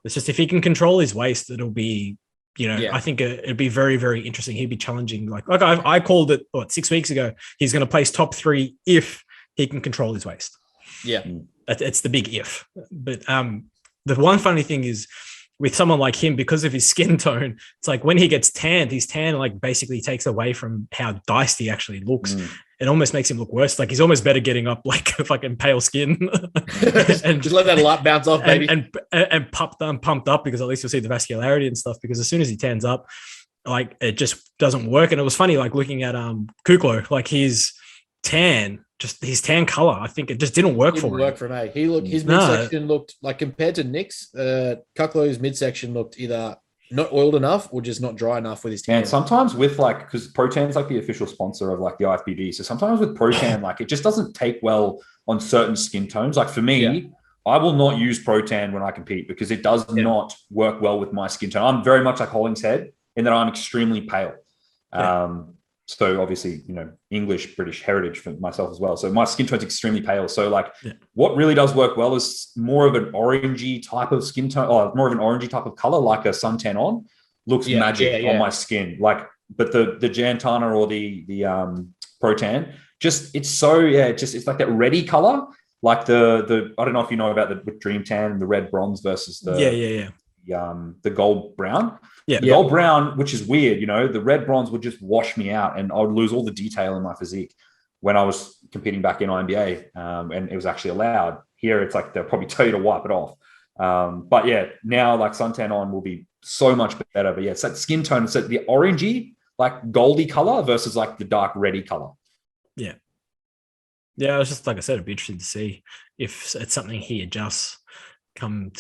It's just if he can control his waist, it'll be. I think it'd be very, very interesting. He'd be challenging. Like I called it 6 weeks ago. He's going to place top 3 if he can control his waist. Yeah, it's the big if. But the one funny thing is with someone like him, because of his skin tone, it's like when he gets tanned, his tan like basically takes away from how diced he actually looks. It almost makes him look worse. Like he's almost better getting up like fucking pale skin and just let that light bounce off, baby, and pumped up because at least you'll see the vascularity and stuff. Because as soon as he tans up, like it just doesn't work. And it was funny, like looking at Kuklo, like his tan color. I think it just didn't work for him. His midsection looked like compared to Nick's. Kuklo's midsection looked either not oiled enough or just not dry enough with his tan. And sometimes with because Protan's like the official sponsor of like the IFBB. So sometimes with Protan, like it just doesn't take well on certain skin tones. Like for me, I will not use Protan when I compete because it does not work well with my skin tone. I'm very much like Hollingshead in that I'm extremely pale. So obviously, English, British heritage for myself as well. So my skin tone's extremely pale. So like what really does work well is more of an orangey type of skin tone, or more of an orangey type of color, like a suntan on, looks magic on my skin. Like, but the Jantana or the Protan, it's like that reddy color. Like the I don't know if you know about the Dream Tan and the red bronze versus the gold brown. The gold brown, which is weird, the red bronze would just wash me out and I would lose all the detail in my physique when I was competing back in INBA, and it was actually allowed. Here, it's like they'll probably tell you to wipe it off. But now like suntan on will be so much better. But it's that skin tone. It's like the orangey, like goldy color versus like the dark reddy color. Yeah. Yeah, it was just like I said, it'd be interesting to see if it's something he adjusts come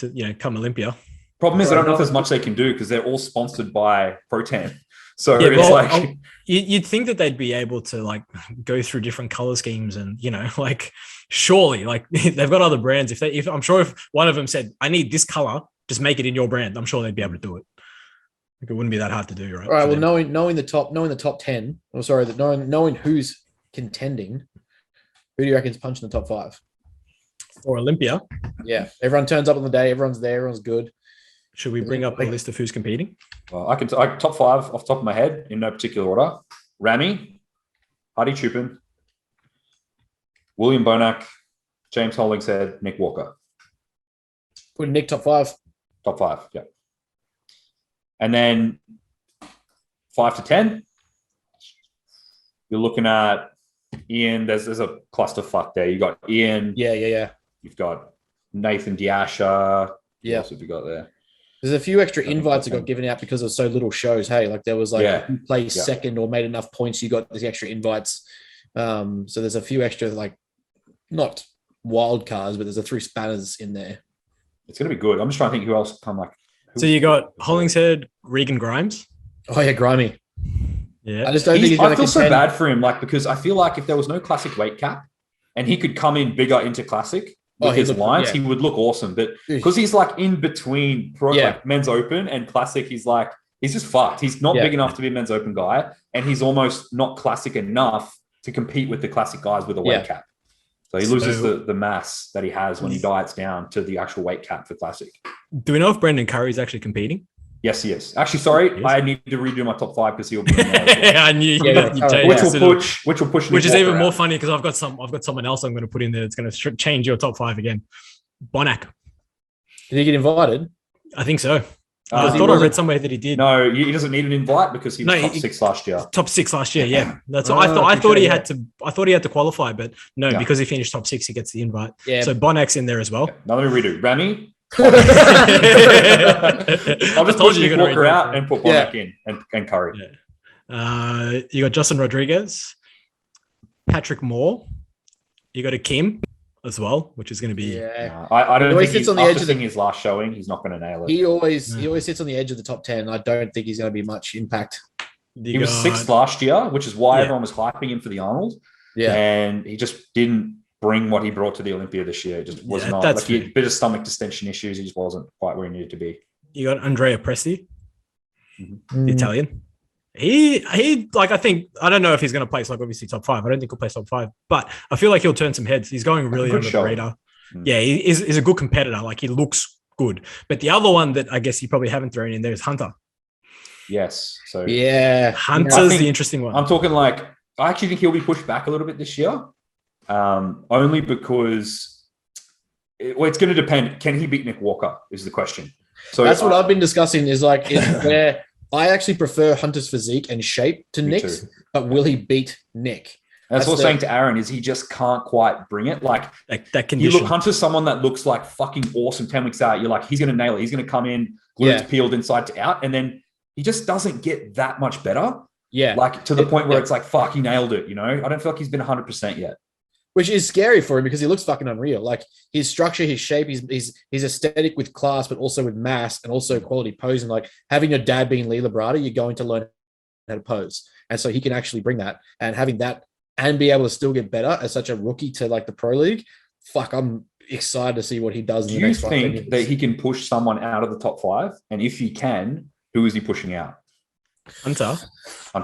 Olympia. Problem is, I don't know if there's much they can do because they're all sponsored by Protan. So it's like you'd think that they'd be able to like go through different color schemes and like surely like they've got other brands. If I'm sure if one of them said, "I need this color, just make it in your brand," I'm sure they'd be able to do it. Like it wouldn't be that hard to do, right? All right. Well, knowing the top 10. I'm sorry that knowing who's contending. Who do you reckon's punching the top 5 for Olympia? Yeah, everyone turns up on the day. Everyone's there. Everyone's good. Should we bring up a list of who's competing? Well, I can top 5 off the top of my head in no particular order. Rami, Hardy Chupin, William Bonac, James Hollingshead, Nick Walker. Put Nick top 5. Top 5, yeah. And then 5 to 10, you're looking at Ian. There's a clusterfuck there. You got Ian. Yeah. You've got Nathan Diasha. Yeah. What else have you got there? There's a few extra invites that got given out because of so little shows. Hey, like there was like if you placed second or made enough points, you got these extra invites. So there's a few extra like not wild cards, but there's a 3 spanners in there. It's gonna be good. I'm just trying to think who else come like. So you got Hollingshead, Regan Grimes. Oh yeah, Grimy. Yeah, I just don't think he's. I feel so bad for him, like because I feel like if there was no classic weight cap, and he could come in bigger into classic. With his lines, he would look awesome. But because he's like in between like men's open and classic, he's just fucked. He's not big enough to be a men's open guy, and he's almost not classic enough to compete with the classic guys with a weight cap. So he loses the mass that he has when he diets down to the actual weight cap for classic. Do we know if Brendan Curry is actually competing? Yes, he is. Actually, sorry, I need to redo my top 5 because he'll be in there as well. I knew Which will push which is even more out. funny because I've got someone else I'm going to put in there that's going to change your top 5 again. Bonac. Did he get invited? I think so. I thought I read somewhere that he did. No, he doesn't need an invite because he was top 6 last year. Top 6 last year, yeah. That's what I thought. I thought he had to. I thought he had to qualify, but no, because he finished top 6, he gets the invite. Yeah. So Bonac's in there as well. Now let me redo. Rami. I'll just push Nick Walker out and put Bonac in and Curry. Yeah. You got Justin Rodriguez, Patrick Moore. You got a Kim as well, which is going to be. Yeah. I don't think sits on the edge of his last showing. He's not going to nail it. He always sits on the edge of the top 10. I don't think he's going to be much impact. He was 6th last year, which is why everyone was hyping him for the Arnold. Yeah, and he just didn't bring what he brought to the Olympia this year. It just was not. Like he had a bit of stomach distension issues. He just wasn't quite where he needed to be. You got Andrea Presti, the Italian. He like, I don't know if he's going to place like obviously top 5. I don't think he'll place top 5, but I feel like he'll turn some heads. He's going really under the radar. Yeah, he's a good competitor. Like he looks good. But the other one that I guess you probably haven't thrown in there is Hunter. Yes. So Hunter's the interesting one. I'm talking like, I actually think he'll be pushed back a little bit this year. Only because it's going to depend. Can he beat Nick Walker is the question. So that's what I've been discussing is where I actually prefer Hunter's physique and shape to Nick's, but will he beat Nick? That's what I was saying to Aaron is he just can't quite bring it. Like that condition. Hunter's someone that looks like fucking awesome 10 weeks out. You're like, he's going to nail it. He's going to come in, glutes peeled inside to out. And then he just doesn't get that much better. Yeah. Like to the point where it's like, fuck, he nailed it. You know, I don't feel like he's been 100% yet. Which is scary for him because he looks fucking unreal. Like his structure, his shape, he's aesthetic with class, but also with mass and also quality posing. Like having your dad being Lee Labrada, you're going to learn how to pose. And so he can actually bring that, and having that and be able to still get better as such a rookie to like the pro league. Fuck, I'm excited to see what he does in the next 5 years. Do you think that he can push someone out of the top 5? And if he can, who is he pushing out? Hunter,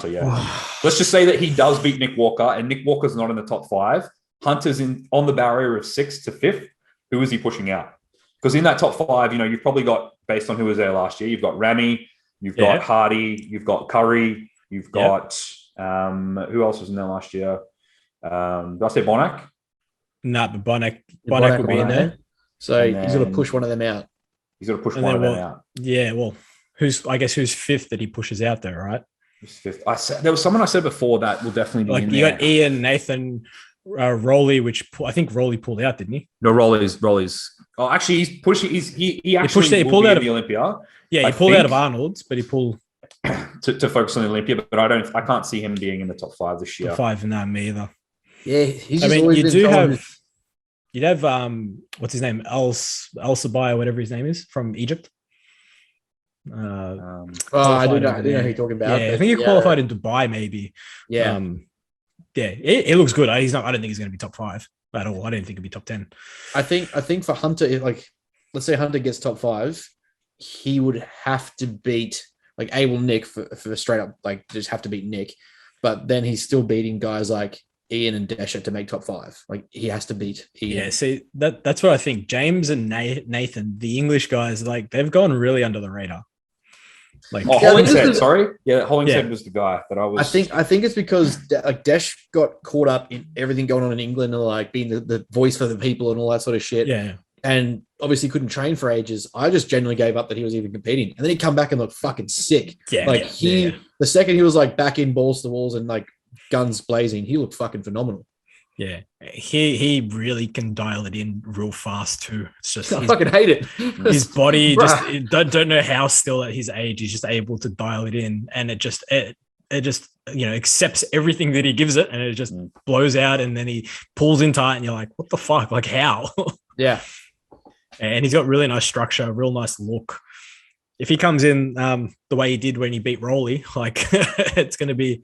yeah. Let's just say that he does beat Nick Walker and Nick Walker's not in the top 5. Hunter's on the barrier of 6th to 5th. Who is he pushing out? Because in that top 5, you know, you've probably got, based on who was there last year, you've got Rami, you've got Hardy, you've got Curry, you've got who else was in there last year? Did I say Bonac? No, but Bonac will be in there. So he's got to push one of them out. He's got to push one of them out. Yeah, well, who's 5th that he pushes out there, right? Who's 5th? There was someone I said before that will definitely be like in you there. got Ian, Nathan, Rolly, which I think Rolly pulled out, didn't he? No, Rolly's. Oh, actually, he's pushing. He actually he pulled out of the Olympia. Yeah, he pulled out of Arnold's, but he pulled to focus on the Olympia. But I can't see him being in the top 5 this year. Top 5, no, me either. Yeah, he's just you'd have what's his name, Al Sabai or whatever his name is from Egypt. I do know who you're talking about. Yeah, I think he qualified in Dubai, maybe. Yeah. It looks good. I don't think he's going to be top 5 at all. I don't think he'll be top 10. I think for Hunter, like, let's say Hunter gets top 5, he would have to beat like Abel Nick for straight up, like just have to beat Nick. But then he's still beating guys like Ian and Desha to make top 5. Like he has to beat Ian. Yeah, see, that's what I think. James and Nathan, the English guys, like they've gone really under the radar. Like Hollingshead, sorry. Yeah, Hollingshead was the guy that I was. I think it's because like Desh got caught up in everything going on in England and like being the voice for the people and all that sort of shit. Yeah. And obviously couldn't train for ages. I just genuinely gave up that he was even competing. And then he'd come back and look fucking sick. Yeah. Like the second he was like back in balls to the walls and like guns blazing, he looked fucking phenomenal. Yeah, he really can dial it in real fast too. It's just I fucking hate it. His body just don't know how still at his age he's just able to dial it in, and it just accepts everything that he gives it, and it just blows out, and then he pulls in tight, and you're like, what the fuck? Like how? Yeah, and he's got really nice structure, real nice look. If he comes in the way he did when he beat Rolly, like it's going to be.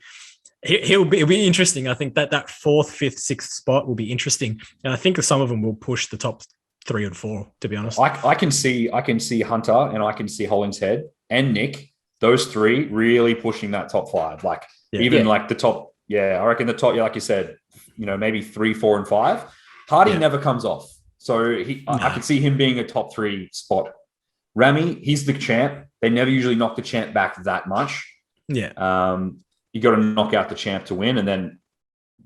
It'll be interesting. I think that 4th, 5th, 6th spot will be interesting, and I think some of them will push the top 3 and 4. To be honest, I can see Hunter and I can see Hollingshead and Nick. Those 3 really pushing that top 5. Like like the top. Yeah, I reckon the top. Yeah, like you said, maybe 3, 4, and 5. Hardy never comes off, so I can see him being a top 3 spot. Ramy, he's the champ. They never usually knock the champ back that much. Yeah. You got to knock out the champ to win. And then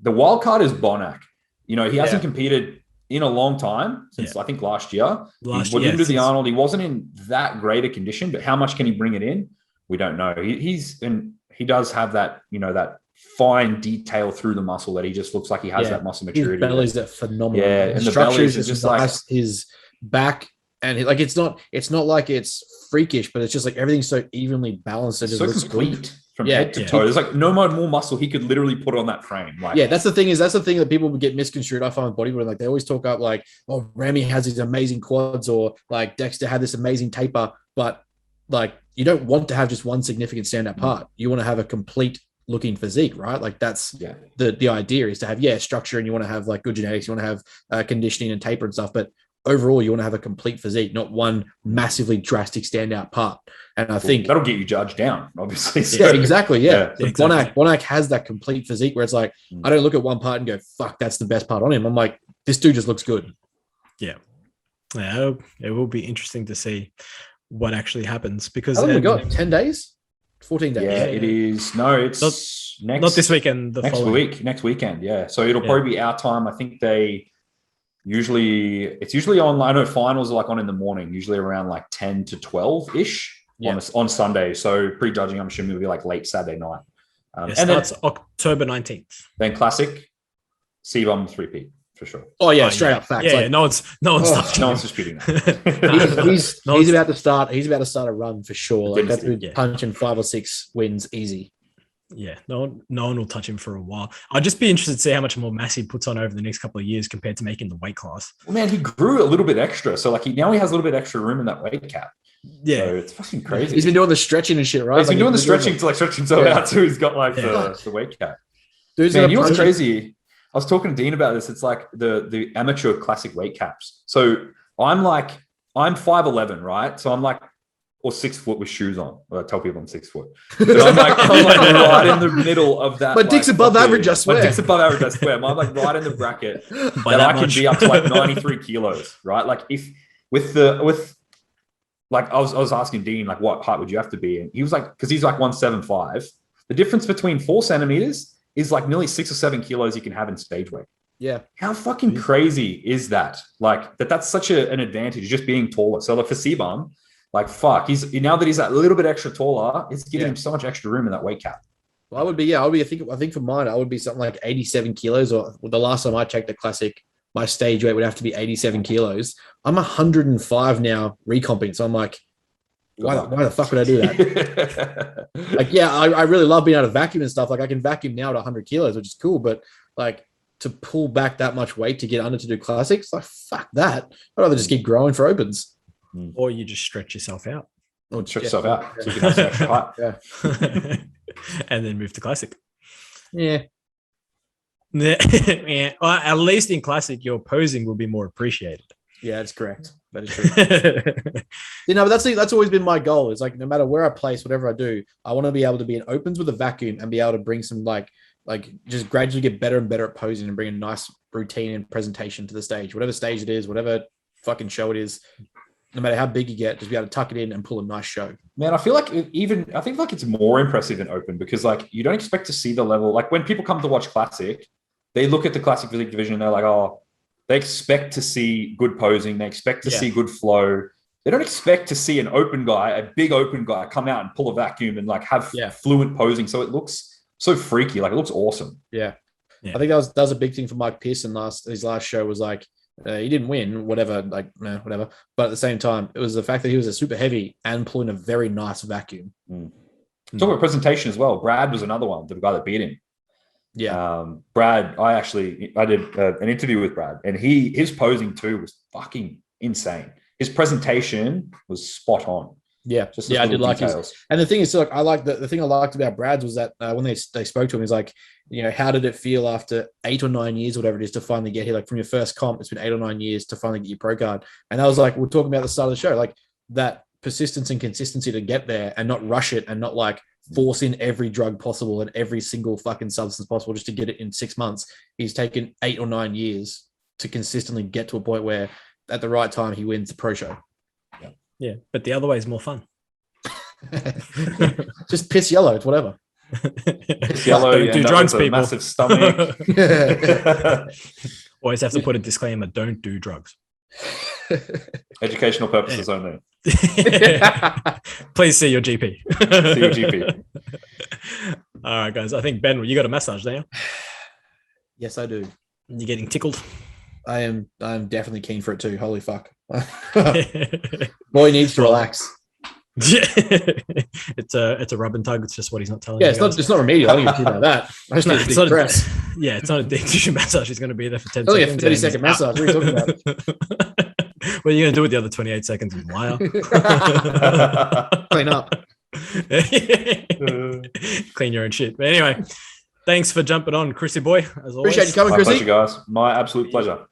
the wild card is Bonac. You know, he hasn't competed in a long time since I think last year. He didn't do the Arnold. He wasn't in that great a condition, but how much can he bring it in? We don't know. He does have that, you know, that fine detail through the muscle that he just looks like he has that muscle maturity. His bellies are phenomenal. Yeah, and the bellies is just like his back, and it's not like it's freakish, but it's just like everything's so evenly balanced. It just so looks complete from head to toe. There's like no more muscle he could literally put on that frame. Like, that's the thing that people get misconstrued. I find with bodybuilding, like they always talk up like, oh, Ramy has these amazing quads, or like Dexter had this amazing taper, but like you don't want to have just one significant standout part. You want to have a complete looking physique, right? Like that's the idea is to have structure, and you want to have like good genetics, you want to have conditioning and taper and stuff, but overall you want to have a complete physique, not one massively drastic standout part. And I think that'll get you judged down, obviously. So, exactly. Exactly. Bonac has that complete physique where it's like, I don't look at one part and go, fuck, that's the best part on him. I'm like, this dude just looks good. Yeah. It will be interesting to see what actually happens, because how long we got? 10 days? 14 days. Yeah, it is. No, it's not this weekend. Next weekend. Yeah. So it'll probably be our time. I think it's usually on, I know finals are like on in the morning, usually around like 10 to 12 ish on Sunday. So pre-judging, I'm assuming it'll be like late Saturday night. And then it's October 19th. Then classic, CBOM 3P. For sure. Oh yeah, straight up facts. Yeah, no one's disputing that. he's about to start. He's about to start a run for sure. Like that's punching 5 or 6 wins easy. Yeah, no one will touch him for a while. I'd just be interested to see how much more mass he puts on over the next couple of years compared to making the weight class. Well, man, he grew a little bit extra, so like now he has a little bit extra room in that weight cap. Yeah, so it's fucking crazy. He's been doing the stretching and shit, right? He's been doing the stretching to like stretch himself out, so he's got like the weight cap. Dude, man, you know what's crazy? I was talking to Dean about this. It's like the amateur classic weight caps. So I'm 5'11", right? So I'm like, or 6 foot with shoes on. Well, I tell people I'm 6 foot. But I'm like right in the middle of that. My dick's above average, I swear. My dick's above average, I swear. I'm like right in the bracket that I can be up to like 93 kilos, right? Like if like I was asking Dean, like what height would you have to be? And he was like, because he's like 175. The difference between 4 centimeters is like nearly 6 or 7 kilos you can have in stage weight. Yeah. How fucking crazy is that? Like that's such an advantage, just being taller. So like for CBOM, like fuck, now that he's that little bit extra taller, it's giving him so much extra room in that weight cap. Well, I think for mine, I would be something like 87 kilos, or the last time I checked the classic, my stage weight would have to be 87 kilos. I'm 105 now recomping. So I'm like, why the fuck would I do that? Like, I really love being able to vacuum and stuff. Like I can vacuum now at 100 kilos, which is cool. But like to pull back that much weight to get under to do classics, like fuck that. I'd rather just keep growing for opens. Or you just stretch yourself out. Or stretch yourself out. So you can have some extra height. And then move to classic. Yeah. Yeah. Well, at least in classic, your posing will be more appreciated. Yeah, that's correct. That is true. But that's always been my goal. It's like no matter where I place, whatever I do, I want to be able to be in opens with a vacuum and be able to bring some like just gradually get better and better at posing and bring a nice routine and presentation to the stage, whatever stage it is, whatever fucking show it is. No matter how big you get, just be able to tuck it in and pull a nice show. Man, I feel like I think like it's more impressive in open because like you don't expect to see the level. Like when people come to watch classic, they look at the classic physique division and they're like, oh, they expect to see good posing. They expect to see good flow. They don't expect to see a big open guy come out and pull a vacuum and like have fluent posing. So it looks so freaky. Like it looks awesome. Yeah. I think that was a big thing for Mike Pearson his last show was like, he didn't win, whatever. But at the same time, it was the fact that he was a super heavy and pulling a very nice vacuum. Talk about presentation as well. Brad was another one, the guy that beat him. Yeah. Brad, I did an interview with Brad, and his posing too was fucking insane. His presentation was spot on. Yeah, I did like his. And the thing is, so like, I like the thing I liked about Brad's was that when they spoke to him, he's like, how did it feel after 8 or 9 years, whatever it is, to finally get here? Like from your first comp, it's been 8 or 9 years to finally get your pro card. And that was like we're talking about at the start of the show, like that persistence and consistency to get there and not rush it and not like force in every drug possible and every single fucking substance possible just to get it in 6 months. He's taken 8 or 9 years to consistently get to a point where at the right time he wins the pro show. Yeah, but the other way is more fun. Just piss yellow. It's whatever. It's yellow. Don't do drugs, people. Massive stomach. Always have to put a disclaimer: don't do drugs. Educational purposes only. Please see your GP. See your GP. All right, guys. I think Ben, you got a massage there. Yes, I do. You're getting tickled. I'm definitely keen for it too. Holy fuck. Boy needs to relax. Yeah. It's a rub and tug. It's just what he's not telling you. Yeah, it's not remedial. I think it's about that. I just need to decompress. Yeah, it's not a deep tissue massage. He's going to be there for 10 Only seconds. a 30-second massage. What are you talking about? What are you going to do with the other 28 seconds, you liar? Clean up. Clean your own shit. But anyway, thanks for jumping on, Chrissy boy. As always, Appreciate you coming, My Chrissy. pleasure, guys. My absolute pleasure.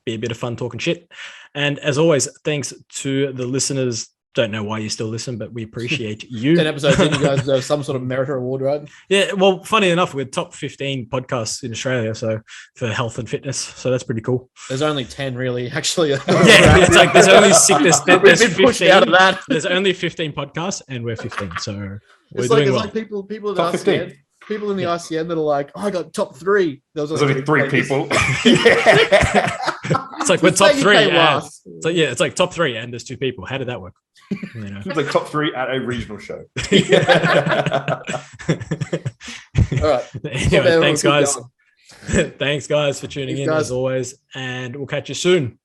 Be a bit of fun talking shit. And as always, thanks to the listeners. Don't know why you still listen, but we appreciate you. 10 episodes in, you guys deserve some sort of merit award, right? Yeah, well, funny enough, we're top 15 podcasts in Australia, so for health and fitness, so that's pretty cool. There's only 10 really, actually. Yeah, it's like there's only six. We've been pushed out of that. There's only 15 podcasts, and we're 15, so we're It's doing well. like people in Top the 15. ICN, people in the ICN that are like, oh, I got top 3. There's only 3 pages. people. Yeah. It's like we're Just say top you 3. came And, last. so yeah, it's like top 3, and there's 2 people. How did that work? You know. It's like top 3 at a regional show. All right. Anyway, thanks, Keep guys. going. Thanks, guys, for tuning Thanks, in guys. as always, and we'll catch you soon.